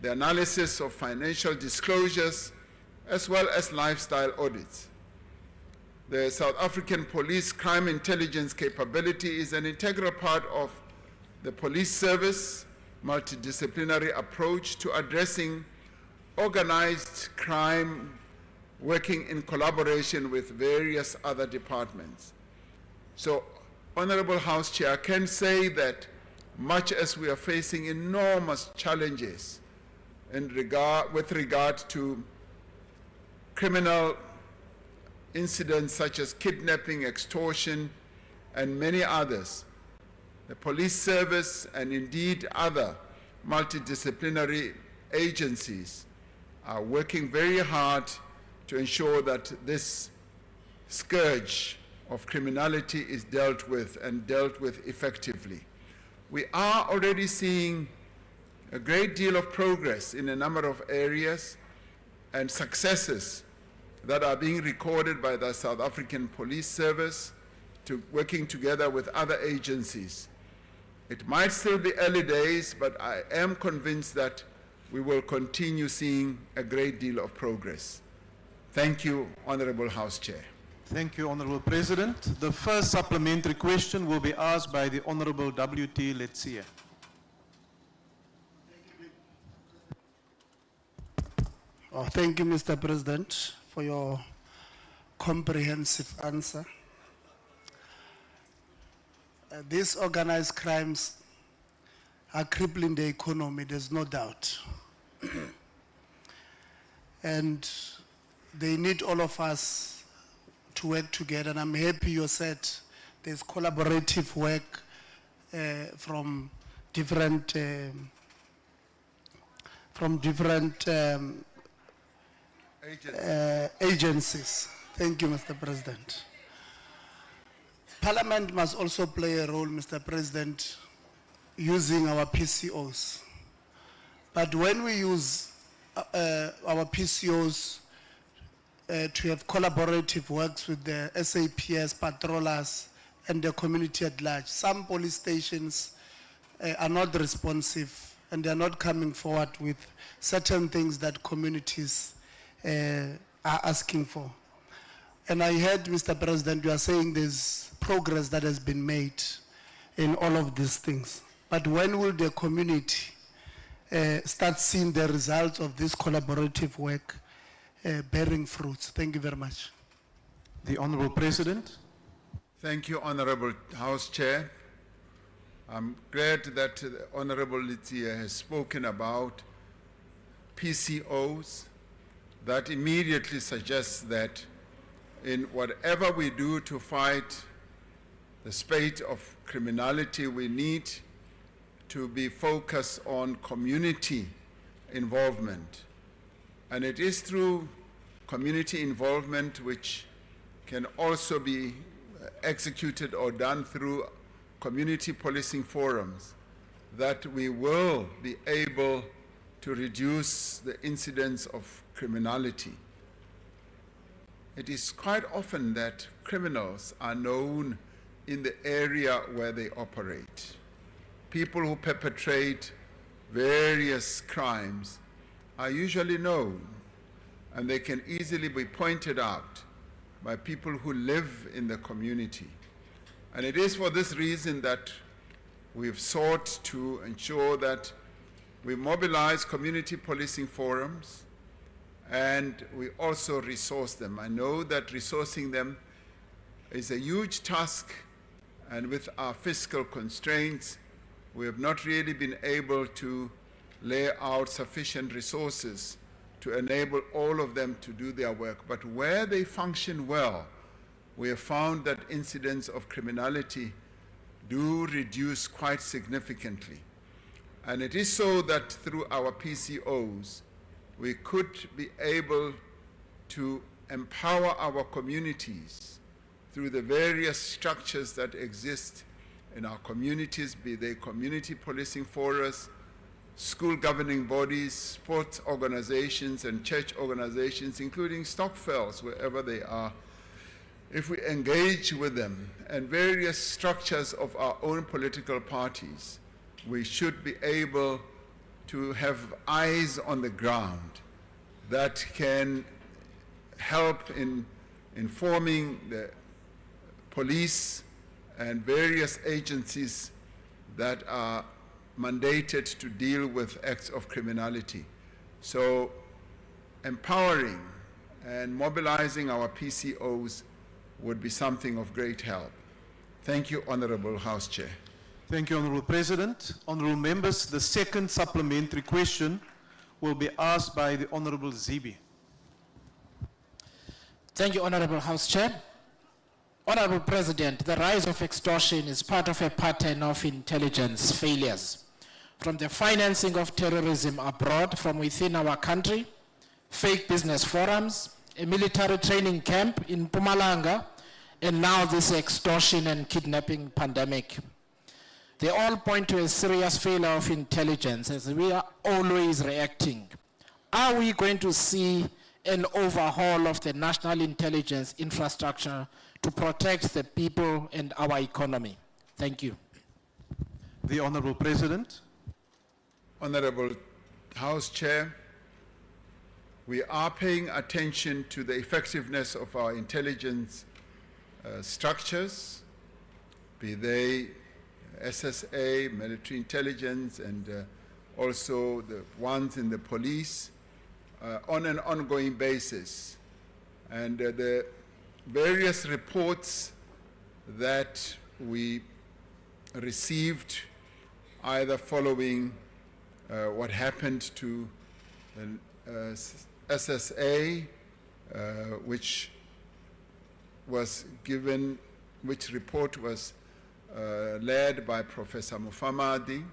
the analysis of financial disclosures, as well as lifestyle audits. The South African Police crime intelligence capability is an integral part of the police service multidisciplinary approach to addressing organized crime, working in collaboration with various other departments. So, Honorable House Chair, I can say that much as we are facing enormous challenges with regard to criminal incidents such as kidnapping, extortion, and many others, the police service and indeed other multidisciplinary agencies are working very hard to ensure that this scourge of criminality is dealt with and dealt with effectively. We are already seeing a great deal of progress in a number of areas and successes that are being recorded by the South African Police Service working together with other agencies. It might still be early days, but I am convinced that we will continue seeing a great deal of progress. Thank you, Honorable House Chair. Thank you, Honorable President. The first supplementary question will be asked by the Honorable W.T. Letsia. Oh, thank you, Mr. President, for your comprehensive answer. These organized crimes are crippling the economy, there's no doubt. And they need all of us to work together, and I'm happy you said there's collaborative work from different agencies. Thank you, Mr. President. Parliament must also play a role, Mr. President, using our PCOs. But when we use our PCOs to have collaborative works with the SAPS, patrollers, and the community at large, some police stations are not responsive and they are not coming forward with certain things that communities are asking for. And I heard, Mr. President, you are saying there's progress that has been made in all of these things. But when will the community start seeing the results of this collaborative work bearing fruits? Thank you very much. The Honorable President. Thank you, Honorable House Chair. I'm glad that the Honorable Litia has spoken about PCOs. That immediately suggests that in whatever we do to fight the spate of criminality, we need to be focused on community involvement. And it is through community involvement, which can also be executed or done through community policing forums, that we will be able to reduce the incidence of criminality. It is quite often that criminals are known in the area where they operate. People who perpetrate various crimes are usually known, and they can easily be pointed out by people who live in the community. And it is for this reason that we've sought to ensure that we mobilize community policing forums, and we also resource them. I know that resourcing them is a huge task, and with our fiscal constraints, we have not really been able to lay out sufficient resources to enable all of them to do their work. But where they function well, we have found that incidents of criminality do reduce quite significantly. And it is so that through our PCOs, we could be able to empower our communities through the various structures that exist in our communities, be they community policing forums, school governing bodies, sports organizations, and church organizations, including Stockfells, wherever they are. If we engage with them and various structures of our own political parties, we should be able to have eyes on the ground that can help in informing the police and various agencies that are mandated to deal with acts of criminality. So empowering and mobilizing our PCOs would be something of great help. Thank you, Honorable House Chair. Thank you, Honorable President. Honorable members, the second supplementary question will be asked by the Honorable Zibi. Thank you, Honorable House Chair. Honorable President, the rise of extortion is part of a pattern of intelligence failures. From the financing of terrorism abroad from within our country, fake business forums, a military training camp in Mpumalanga, and now this extortion and kidnapping pandemic. They all point to a serious failure of intelligence as we are always reacting. Are we going to see an overhaul of the national intelligence infrastructure to protect the people and our economy? Thank you. The Honorable President. Honorable House Chair, we are paying attention to the effectiveness of our intelligence structures, be they SSA, military intelligence, and also the ones in the police, on an ongoing basis. And the various reports that we received, either following what happened to SSA, which was given, which report was led by Professor Mufamadi,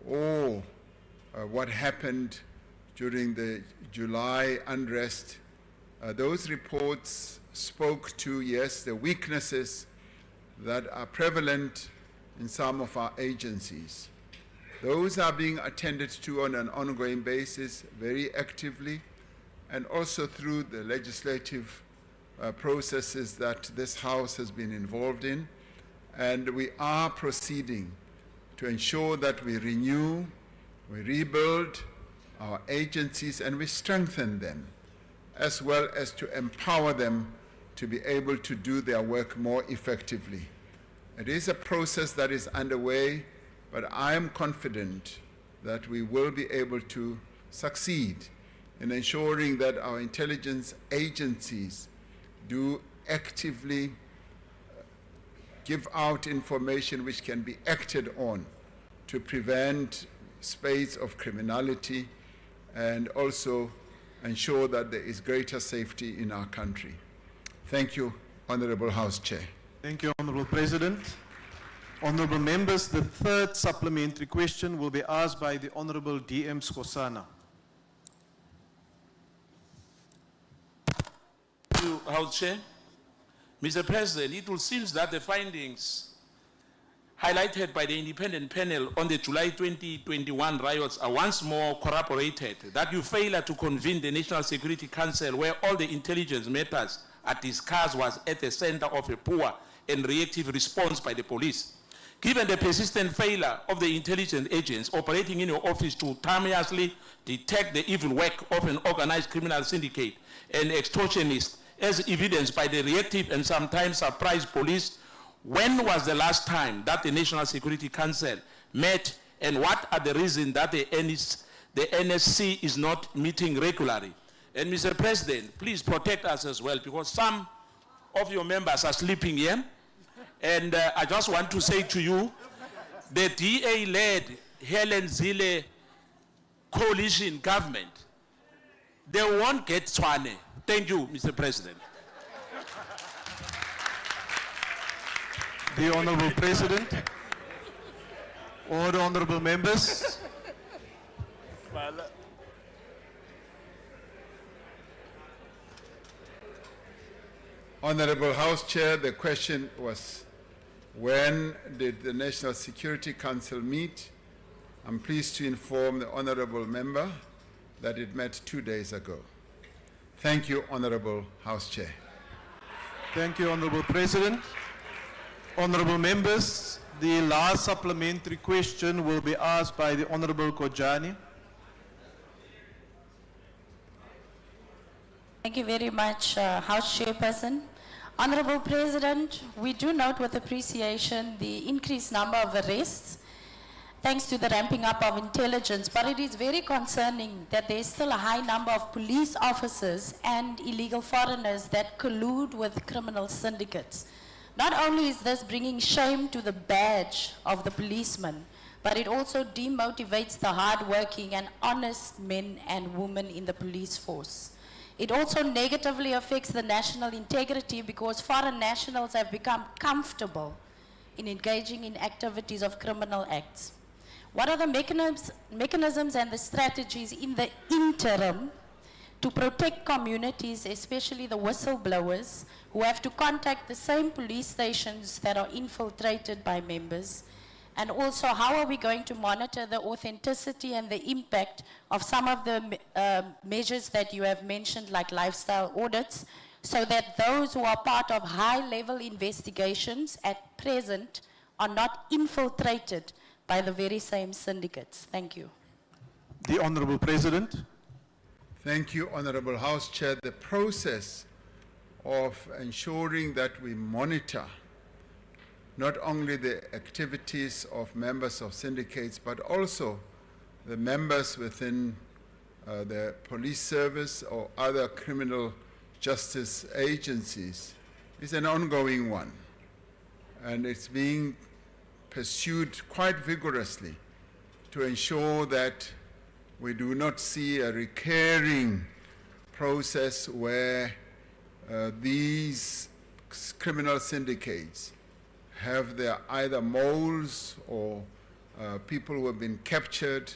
or what happened during the July unrest. Those reports spoke to, yes, the weaknesses that are prevalent in some of our agencies. Those are being attended to on an ongoing basis very actively, and also through the legislative processes that this House has been involved in. And we are proceeding to ensure that we renew, we rebuild our agencies, and we strengthen them, as well as to empower them to be able to do their work more effectively. It is a process that is underway, but I am confident that we will be able to succeed in ensuring that our intelligence agencies do actively give out information which can be acted on to prevent spades of criminality and also ensure that there is greater safety in our country. Thank you, Honorable House Chair. Thank you, Honorable President. Honorable members, the third supplementary question will be asked by the Honorable D.M. Skosana. Thank you, House Chair. Mr. President, it will seem that the findings highlighted by the independent panel on the July 2021 riots are once more corroborated, that you failed to convene the National Security Council where all the intelligence matters are discussed was at the center of a poor and reactive response by the police. Given the persistent failure of the intelligence agents operating in your office to timelessly detect the evil work of an organized criminal syndicate and extortionists, as evidenced by the reactive and sometimes surprise police, when was the last time that the National Security Council met, and what are the reasons that the NSC is not meeting regularly? And Mr. President, please protect us as well, because some of your members are sleeping here. And I just want to say to you, the DA-led Helen Zille coalition government, they won't get Tswane. Thank you, Mr. President. The Honorable President, all the honorable members. Honorable House Chair, the question was, when did the National Security Council meet? I'm pleased to inform the honorable member that it met 2 days ago. Thank you, Honorable House Chair. Thank you, Honorable President. Honorable members, the last supplementary question will be asked by the Honorable Kojani. Thank you very much, House Chairperson. Honorable President, we do note with appreciation the increased number of arrests thanks to the ramping up of intelligence, but it is very concerning that there is still a high number of police officers and illegal foreigners that collude with criminal syndicates. Not only is this bringing shame to the badge of the policeman, but it also demotivates the hardworking and honest men and women in the police force. It also negatively affects the national integrity because foreign nationals have become comfortable in engaging in activities of criminal acts. What are the mechanisms and the strategies in the interim to protect communities, especially the whistleblowers, who have to contact the same police stations that are infiltrated by members? And also, how are we going to monitor the authenticity and the impact of some of the measures that you have mentioned, like lifestyle audits, so that those who are part of high-level investigations at present are not infiltrated by the very same syndicates? Thank you. The Honorable President. Thank you, Honorable House Chair. The process of ensuring that we monitor not only the activities of members of syndicates, but also the members within the police service or other criminal justice agencies is an ongoing one. And it's being pursued quite vigorously to ensure that we do not see a recurring process where these criminal syndicates have their either moles or people who have been captured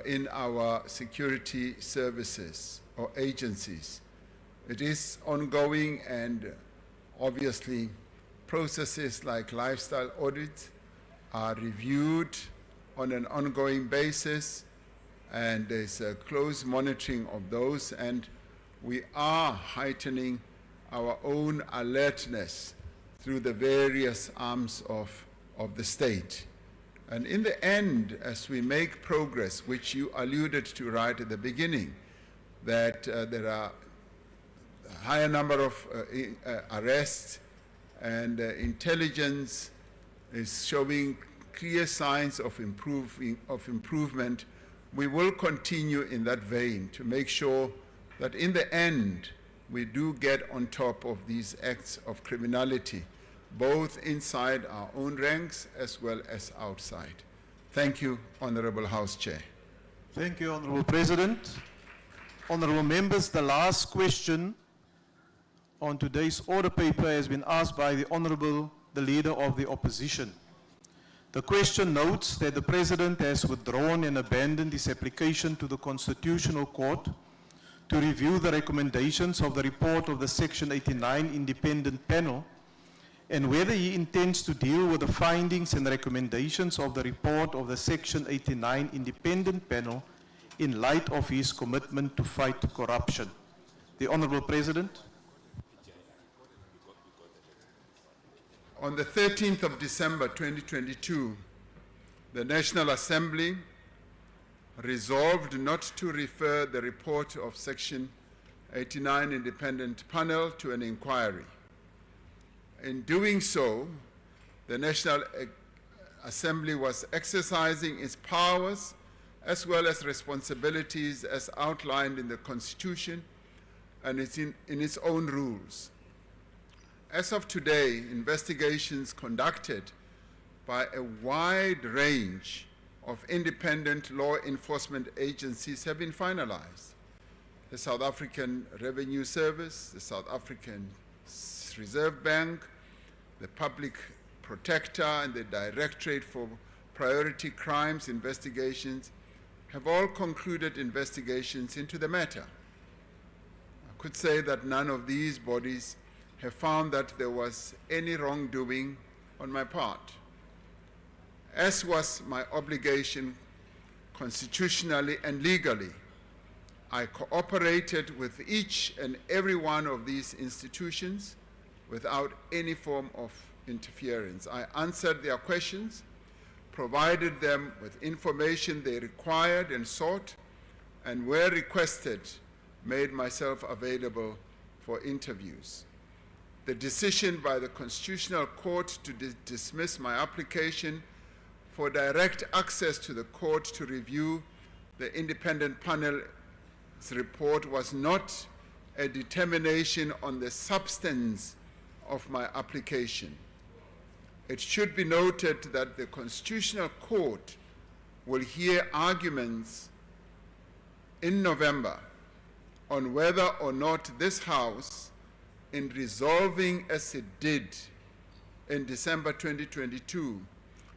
in our security services or agencies. It is ongoing, and obviously processes like lifestyle audits are reviewed on an ongoing basis, and there's a close monitoring of those, and we are heightening our own alertness through the various arms of the state. And in the end, as we make progress, which you alluded to right at the beginning, that there are a higher number of arrests, and intelligence is showing clear signs of improvement, we will continue in that vein to make sure that in the end we do get on top of these acts of criminality, both inside our own ranks as well as outside. Thank you, Honorable House Chair. Thank you, Honorable President. Honorable members, the last question on today's order paper has been asked by the Leader of the Opposition. The question notes that the President has withdrawn and abandoned his application to the Constitutional Court to review the recommendations of the report of the Section 89 Independent Panel, and whether he intends to deal with the findings and recommendations of the report of the Section 89 Independent Panel in light of his commitment to fight corruption. The Honorable President. On the 13th of December 2022, the National Assembly resolved not to refer the report of Section 89 Independent Panel to an inquiry. In doing so, the National Assembly was exercising its powers as well as responsibilities as outlined in the Constitution and in its own rules. As of today, investigations conducted by a wide range of independent law enforcement agencies have been finalized. The South African Revenue Service, the South African Reserve Bank, the Public Protector, and the Directorate for Priority Crimes Investigations have all concluded investigations into the matter. I could say that none of these bodies have found that there was any wrongdoing on my part. As was my obligation constitutionally and legally, I cooperated with each and every one of these institutions without any form of interference. I answered their questions, provided them with information they required and sought, and where requested, made myself available for interviews. The decision by the Constitutional Court to dismiss my application for direct access to the court to review the independent panel's report was not a determination on the substance of my application. It should be noted that the Constitutional Court will hear arguments in November on whether or not this House, in resolving as it did in December 2022,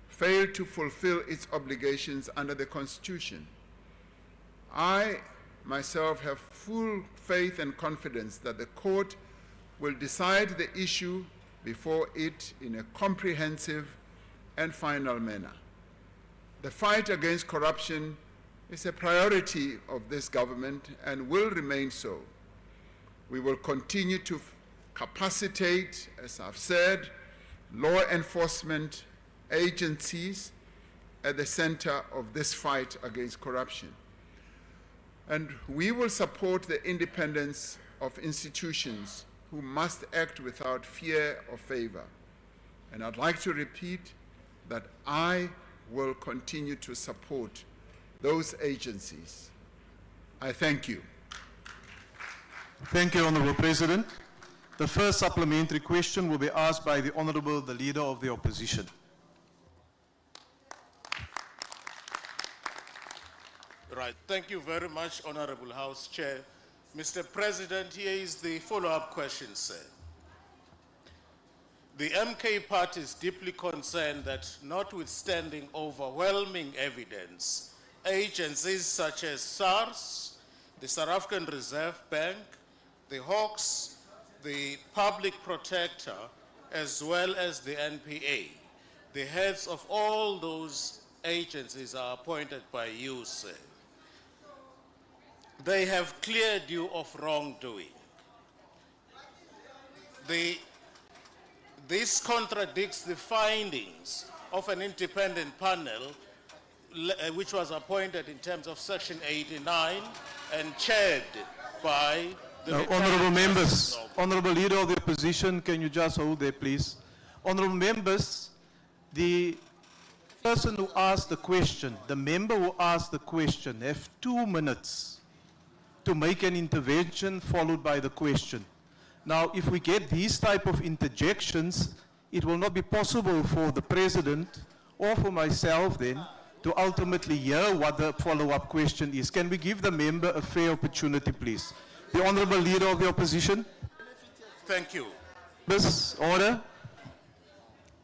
failed to fulfill its obligations under the Constitution. I myself have full faith and confidence that the court will decide the issue before it in a comprehensive and final manner. The fight against corruption is a priority of this government and will remain so. We will continue to capacitate, as I've said, law enforcement agencies at the center of this fight against corruption. And we will support the independence of institutions who must act without fear or favor. And I'd like to repeat that I will continue to support those agencies. I thank you. Thank you, Honorable President. The first supplementary question will be asked by the Leader of the Opposition. Right. Thank you very much, Honorable House Chair. Mr. President, here is the follow-up question, sir. The MK Party is deeply concerned that, notwithstanding overwhelming evidence, agencies such as SARS, the South African Reserve Bank, the Hawks, the Public Protector, as well as the NPA. The heads of all those agencies are appointed by you, sir. They have cleared you of wrongdoing. This contradicts the findings of an independent panel which was appointed in terms of Section 89 and chaired by the Honourable members, Honourable Leader of the Opposition, can you just hold there, please? Honourable members, the person who asked the question, the member who asked the question, have 2 minutes to make an intervention followed by the question. Now, if we get these type of interjections, it will not be possible for the President or for myself then to ultimately hear what the follow-up question is. Can we give the member a fair opportunity, please? The Honourable Leader of the Opposition. Thank you. This order.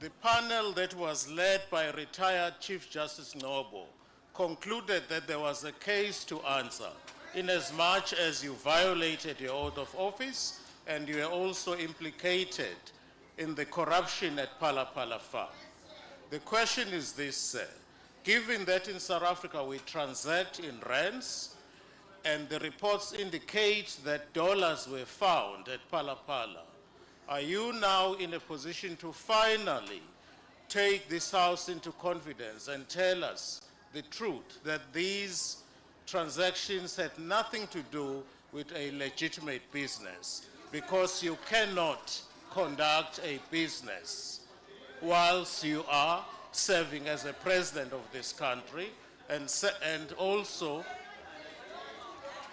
The panel that was led by retired Chief Justice Nobo concluded that there was a case to answer, inasmuch as you violated your oath of office and you were also implicated in the corruption at Pala Pala Farm. The question is this, sir. Given that in South Africa we transact in rands, and the reports indicate that dollars were found at Pala Pala, are you now in a position to finally take this House into confidence and tell us the truth, that these transactions had nothing to do with a legitimate business? Because you cannot conduct a business whilst you are serving as a president of this country, and also,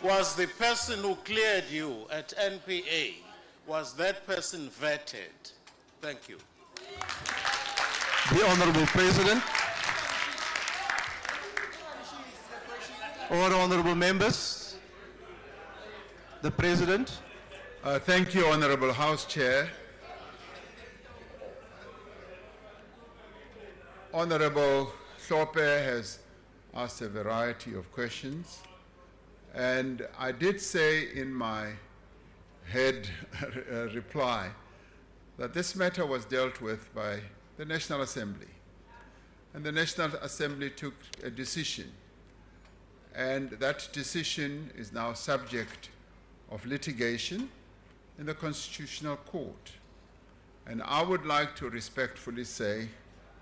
was the person who cleared you at NPA, was that person vetted? Thank you. The Honourable President. All honourable members. The President. Thank you, Honourable House Chair. Honourable Hlophe has asked a variety of questions, and I did say in my head reply that this matter was dealt with by the National Assembly, and the National Assembly took a decision, and that decision is now subject of litigation in the Constitutional Court. And I would like to respectfully say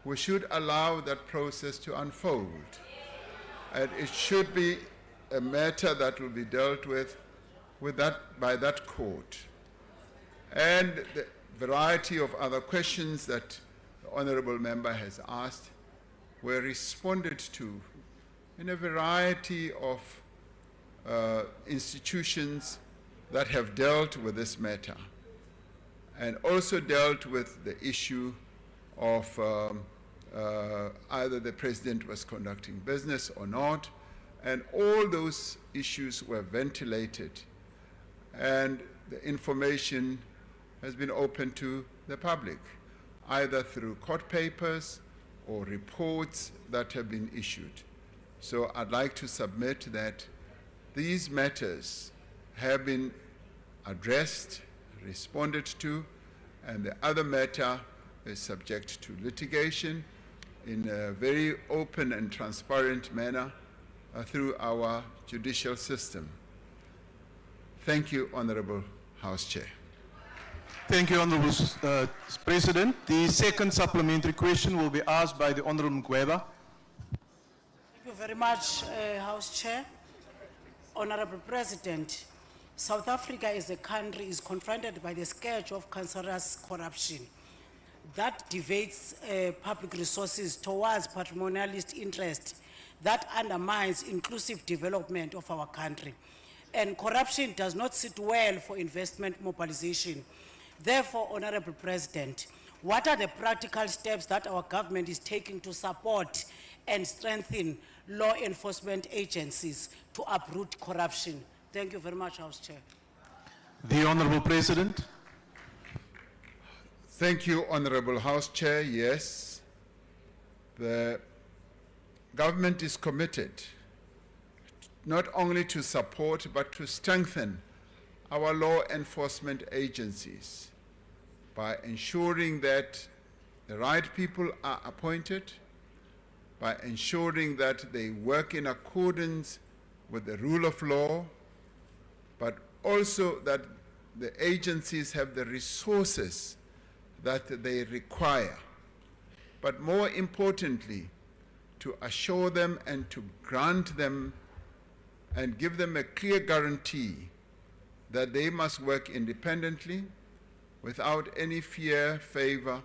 we should allow that process to unfold. And it should be a matter that will be dealt with by that court. And the variety of other questions that the Honourable Member has asked were responded to in a variety of institutions that have dealt with this matter, and also dealt with the issue of either the President was conducting business or not, and all those issues were ventilated, and the information has been open to the public, either through court papers or reports that have been issued. So I'd like to submit that these matters have been addressed, responded to, and the other matter is subject to litigation in a very open and transparent manner through our judicial system. Thank you, Honourable House Chair. Thank you, Honourable President. The second supplementary question will be asked by the Honourable Mgweba. Thank you very much, House Chair. Honourable President, South Africa as a country is confronted by the scourge of cancerous corruption that divides public resources towards patrimonialist interest that undermines inclusive development of our country. And corruption does not sit well for investment mobilization. Therefore, Honourable President, what are the practical steps that our government is taking to support and strengthen law enforcement agencies to uproot corruption? Thank you very much, House Chair. The Honourable President. Thank you, Honourable House Chair. Yes, the government is committed not only to support but to strengthen our law enforcement agencies by ensuring that the right people are appointed, by ensuring that they work in accordance with the rule of law, but also that the agencies have the resources that they require. But more importantly, to assure them and to grant them and give them a clear guarantee that they must work independently without any fear, favor,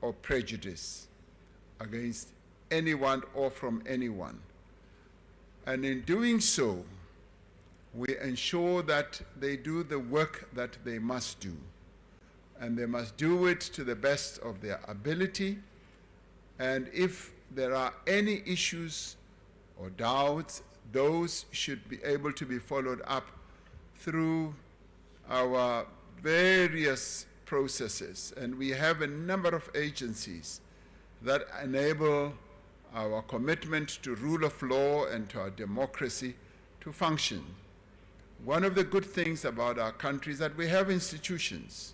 or prejudice against anyone or from anyone. And in doing so, we ensure that they do the work that they must do. And they must do it to the best of their ability. And if there are any issues or doubts, those should be able to be followed up through our various processes. And we have a number of agencies that enable our commitment to rule of law and to our democracy to function. One of the good things about our country is that we have institutions.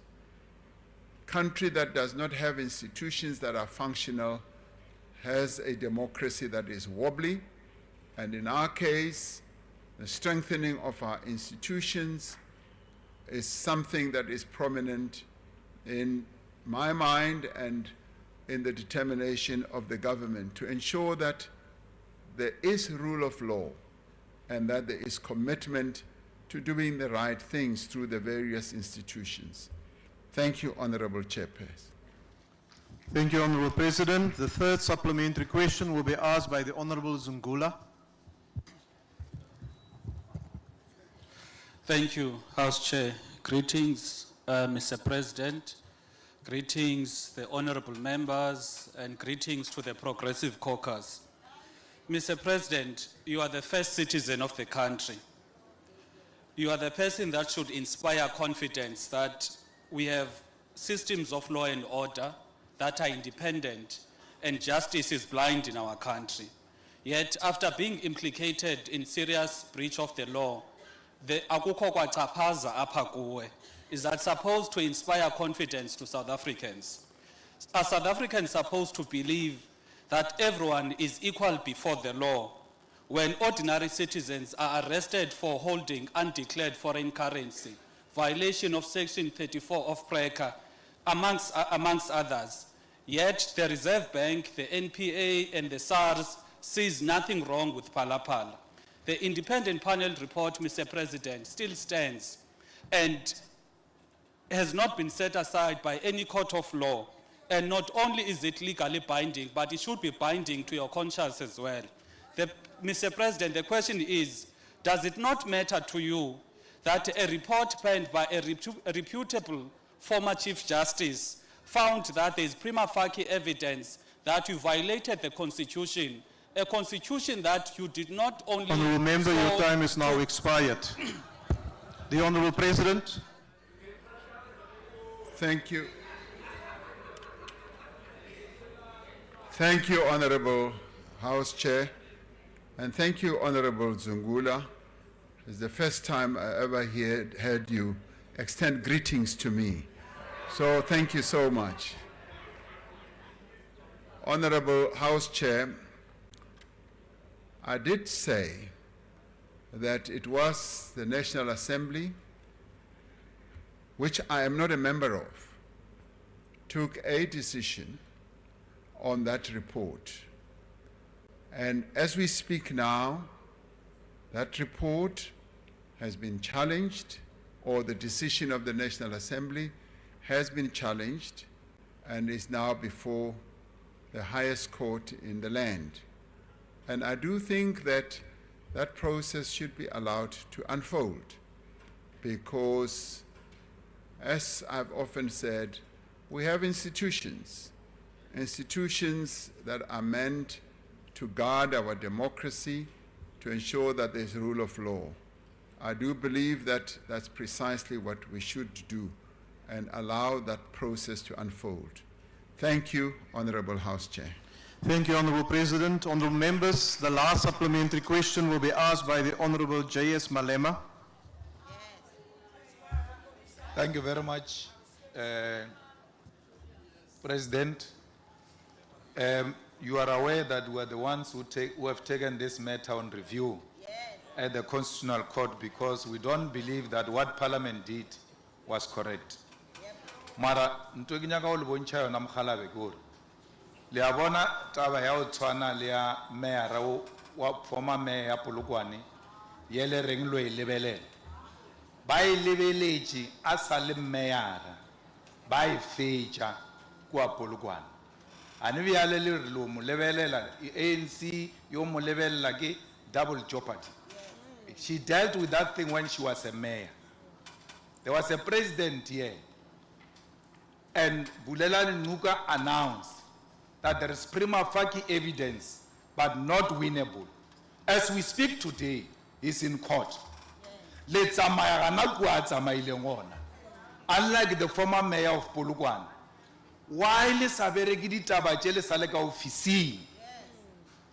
Country that does not have institutions that are functional has a democracy that is wobbly, and in our case, the strengthening of our institutions is something that is prominent in my mind and in the determination of the government to ensure that there is rule of law and that there is commitment to doing the right things through the various institutions. Thank you, Honorable Chairperson. Thank you, Honorable President. The third supplementary question will be asked by the Honorable Zungula. Thank you, House Chair. Greetings, Mr. President. Greetings, the honorable members, and greetings to the Progressive Caucus. Mr. President, you are the first citizen of the country. You are the person that should inspire confidence that we have systems of law and order that are independent and justice is blind in our country. Yet, after being implicated in serious breach of the law, the akukho kwachaphaza apha kuwe is that supposed to inspire confidence to South Africans. Are South Africans supposed to believe that everyone is equal before the law when ordinary citizens are arrested for holding undeclared foreign currency, violation of Section 34 of PRECA, amongst others? Yet the Reserve Bank, the NPA, and the SARS sees nothing wrong with Palapala. The independent panel report, Mr. President, still stands and has not been set aside by any court of law. And not only is it legally binding, but it should be binding to your conscience as well. Mr. President, the question is, does it not matter to you that a report penned by a reputable former Chief Justice found that there is prima facie evidence that you violated the Constitution, a Constitution that you did not only... Honourable Member, your time is now expired. The Honourable President. Thank you. Thank you, Honourable House Chair, and thank you, Honourable Zungula. It's the first time I ever heard you extend greetings to me. So thank you so much. Honourable House Chair, I did say that it was the National Assembly, which I am not a member of, took a decision on that report. And as we speak now, that report has been challenged, or the decision of the National Assembly has been challenged and is now before the highest court in the land. And I do think that that process should be allowed to unfold because, as I've often said, we have institutions that are meant to guard our democracy, to ensure that there's rule of law. I do believe that that's precisely what we should do and allow that process to unfold. Thank you, Honourable House Chair. Thank you, Honourable President. Honourable Members, the last supplementary question will be asked by the Honourable J.S. Malema. Thank you very much. President, you are aware that we are the ones who have taken this matter on review at the Constitutional Court because we don't believe that what Parliament did was correct. Mara, nto ke nyaka go le bontšha yona Mokgalabe ke gore le a bona taba ya go tshwana le ya mayor wa former mayor ya Polokwane ye le reng lo e lebelela ba e lebeletše a sa le mayor ba e fetša kua Polokwane a ne bjale le re lo mo lebelela ANC yo mo lebelela ke double jeopardy. She dealt with that thing when she was a mayor. There was a president here, and Bulelani Nuka announced that there is prima facie evidence, but not winnable. As we speak today, he's in court. Unlike the former mayor of Polokwane, while Saberegi ditaba tšele sa le ka ofising,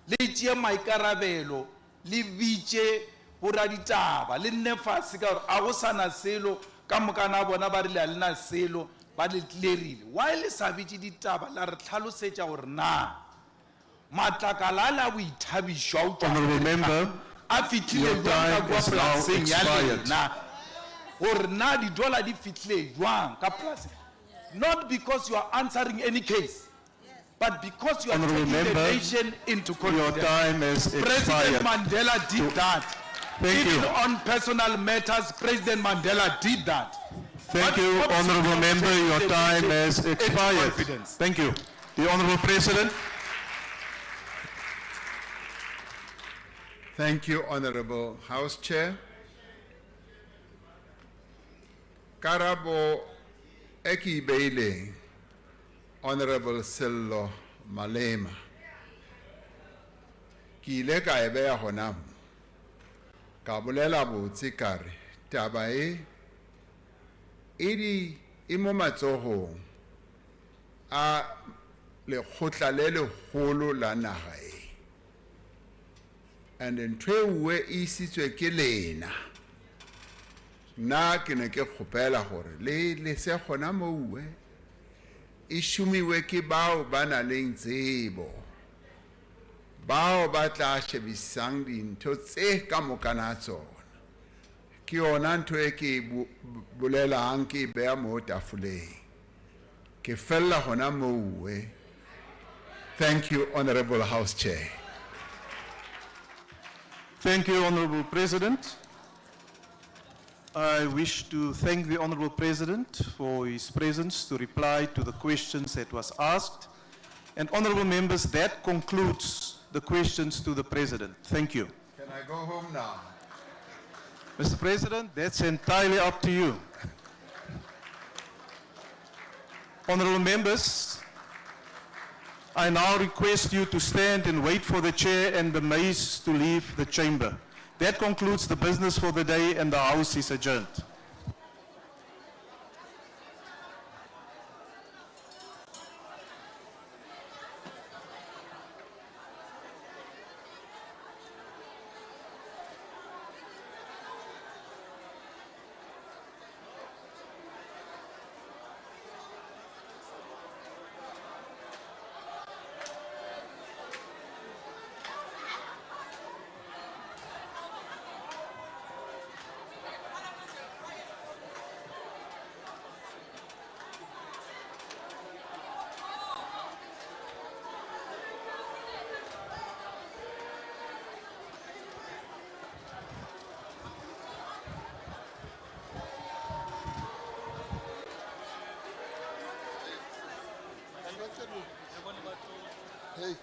le tšea maikarabelo, le bitše boraditaba, le nne fase ka gore a go sana selo ka moka na bona ba rile a lena selo ba le tlerile while sa bitše ditaba la re tlhalosetša gore na matlakala a la boithabišwa Honourable member, a fitlhile your jwang ka time kua is now polaseng ya expired. lena gore na didola di fitlhile jwang ka polaseng, not because you are answering any case, but because you are Honourable taking the member, nation into your confidence. time has President expired. Mandela did that. Thank Even you. on personal matters, President Mandela did that. Thank What you, stops Honourable from member. taking Your the time nation has into expired. confidence? Thank you. The Honourable President. Thank you, Honorable House Chair. Karabo Eki Beile, Honorable Sello Malema. Ki ile ka e beya hona mo. Ka bolela botse kare taba e mo matsohong a lekgotla le legolo la naga e. And ntho e nngwe e isitswe ke lena. Nna ke ne ke kgopela gore le se gona moo e šomiwe ke bao ba na leng tsebo, bao ba tla shebisang dintho tse ka moka na tsona. Ke yona ntho e ke bolelang ke beya mo tafoleng. Ke fella gona moo. Thank you, Honourable House Chair. Thank you, Honourable President. I wish to thank the Honourable President for his presence to reply to the questions that was asked. And Honourable members, that concludes the questions to the President. Thank you. Can I go home now? Mr. President, that's entirely up to you. Honourable members, I now request you to stand and wait for the chair and the maize to leave the chamber. That concludes the business for the day, and the House is adjourned. Hey.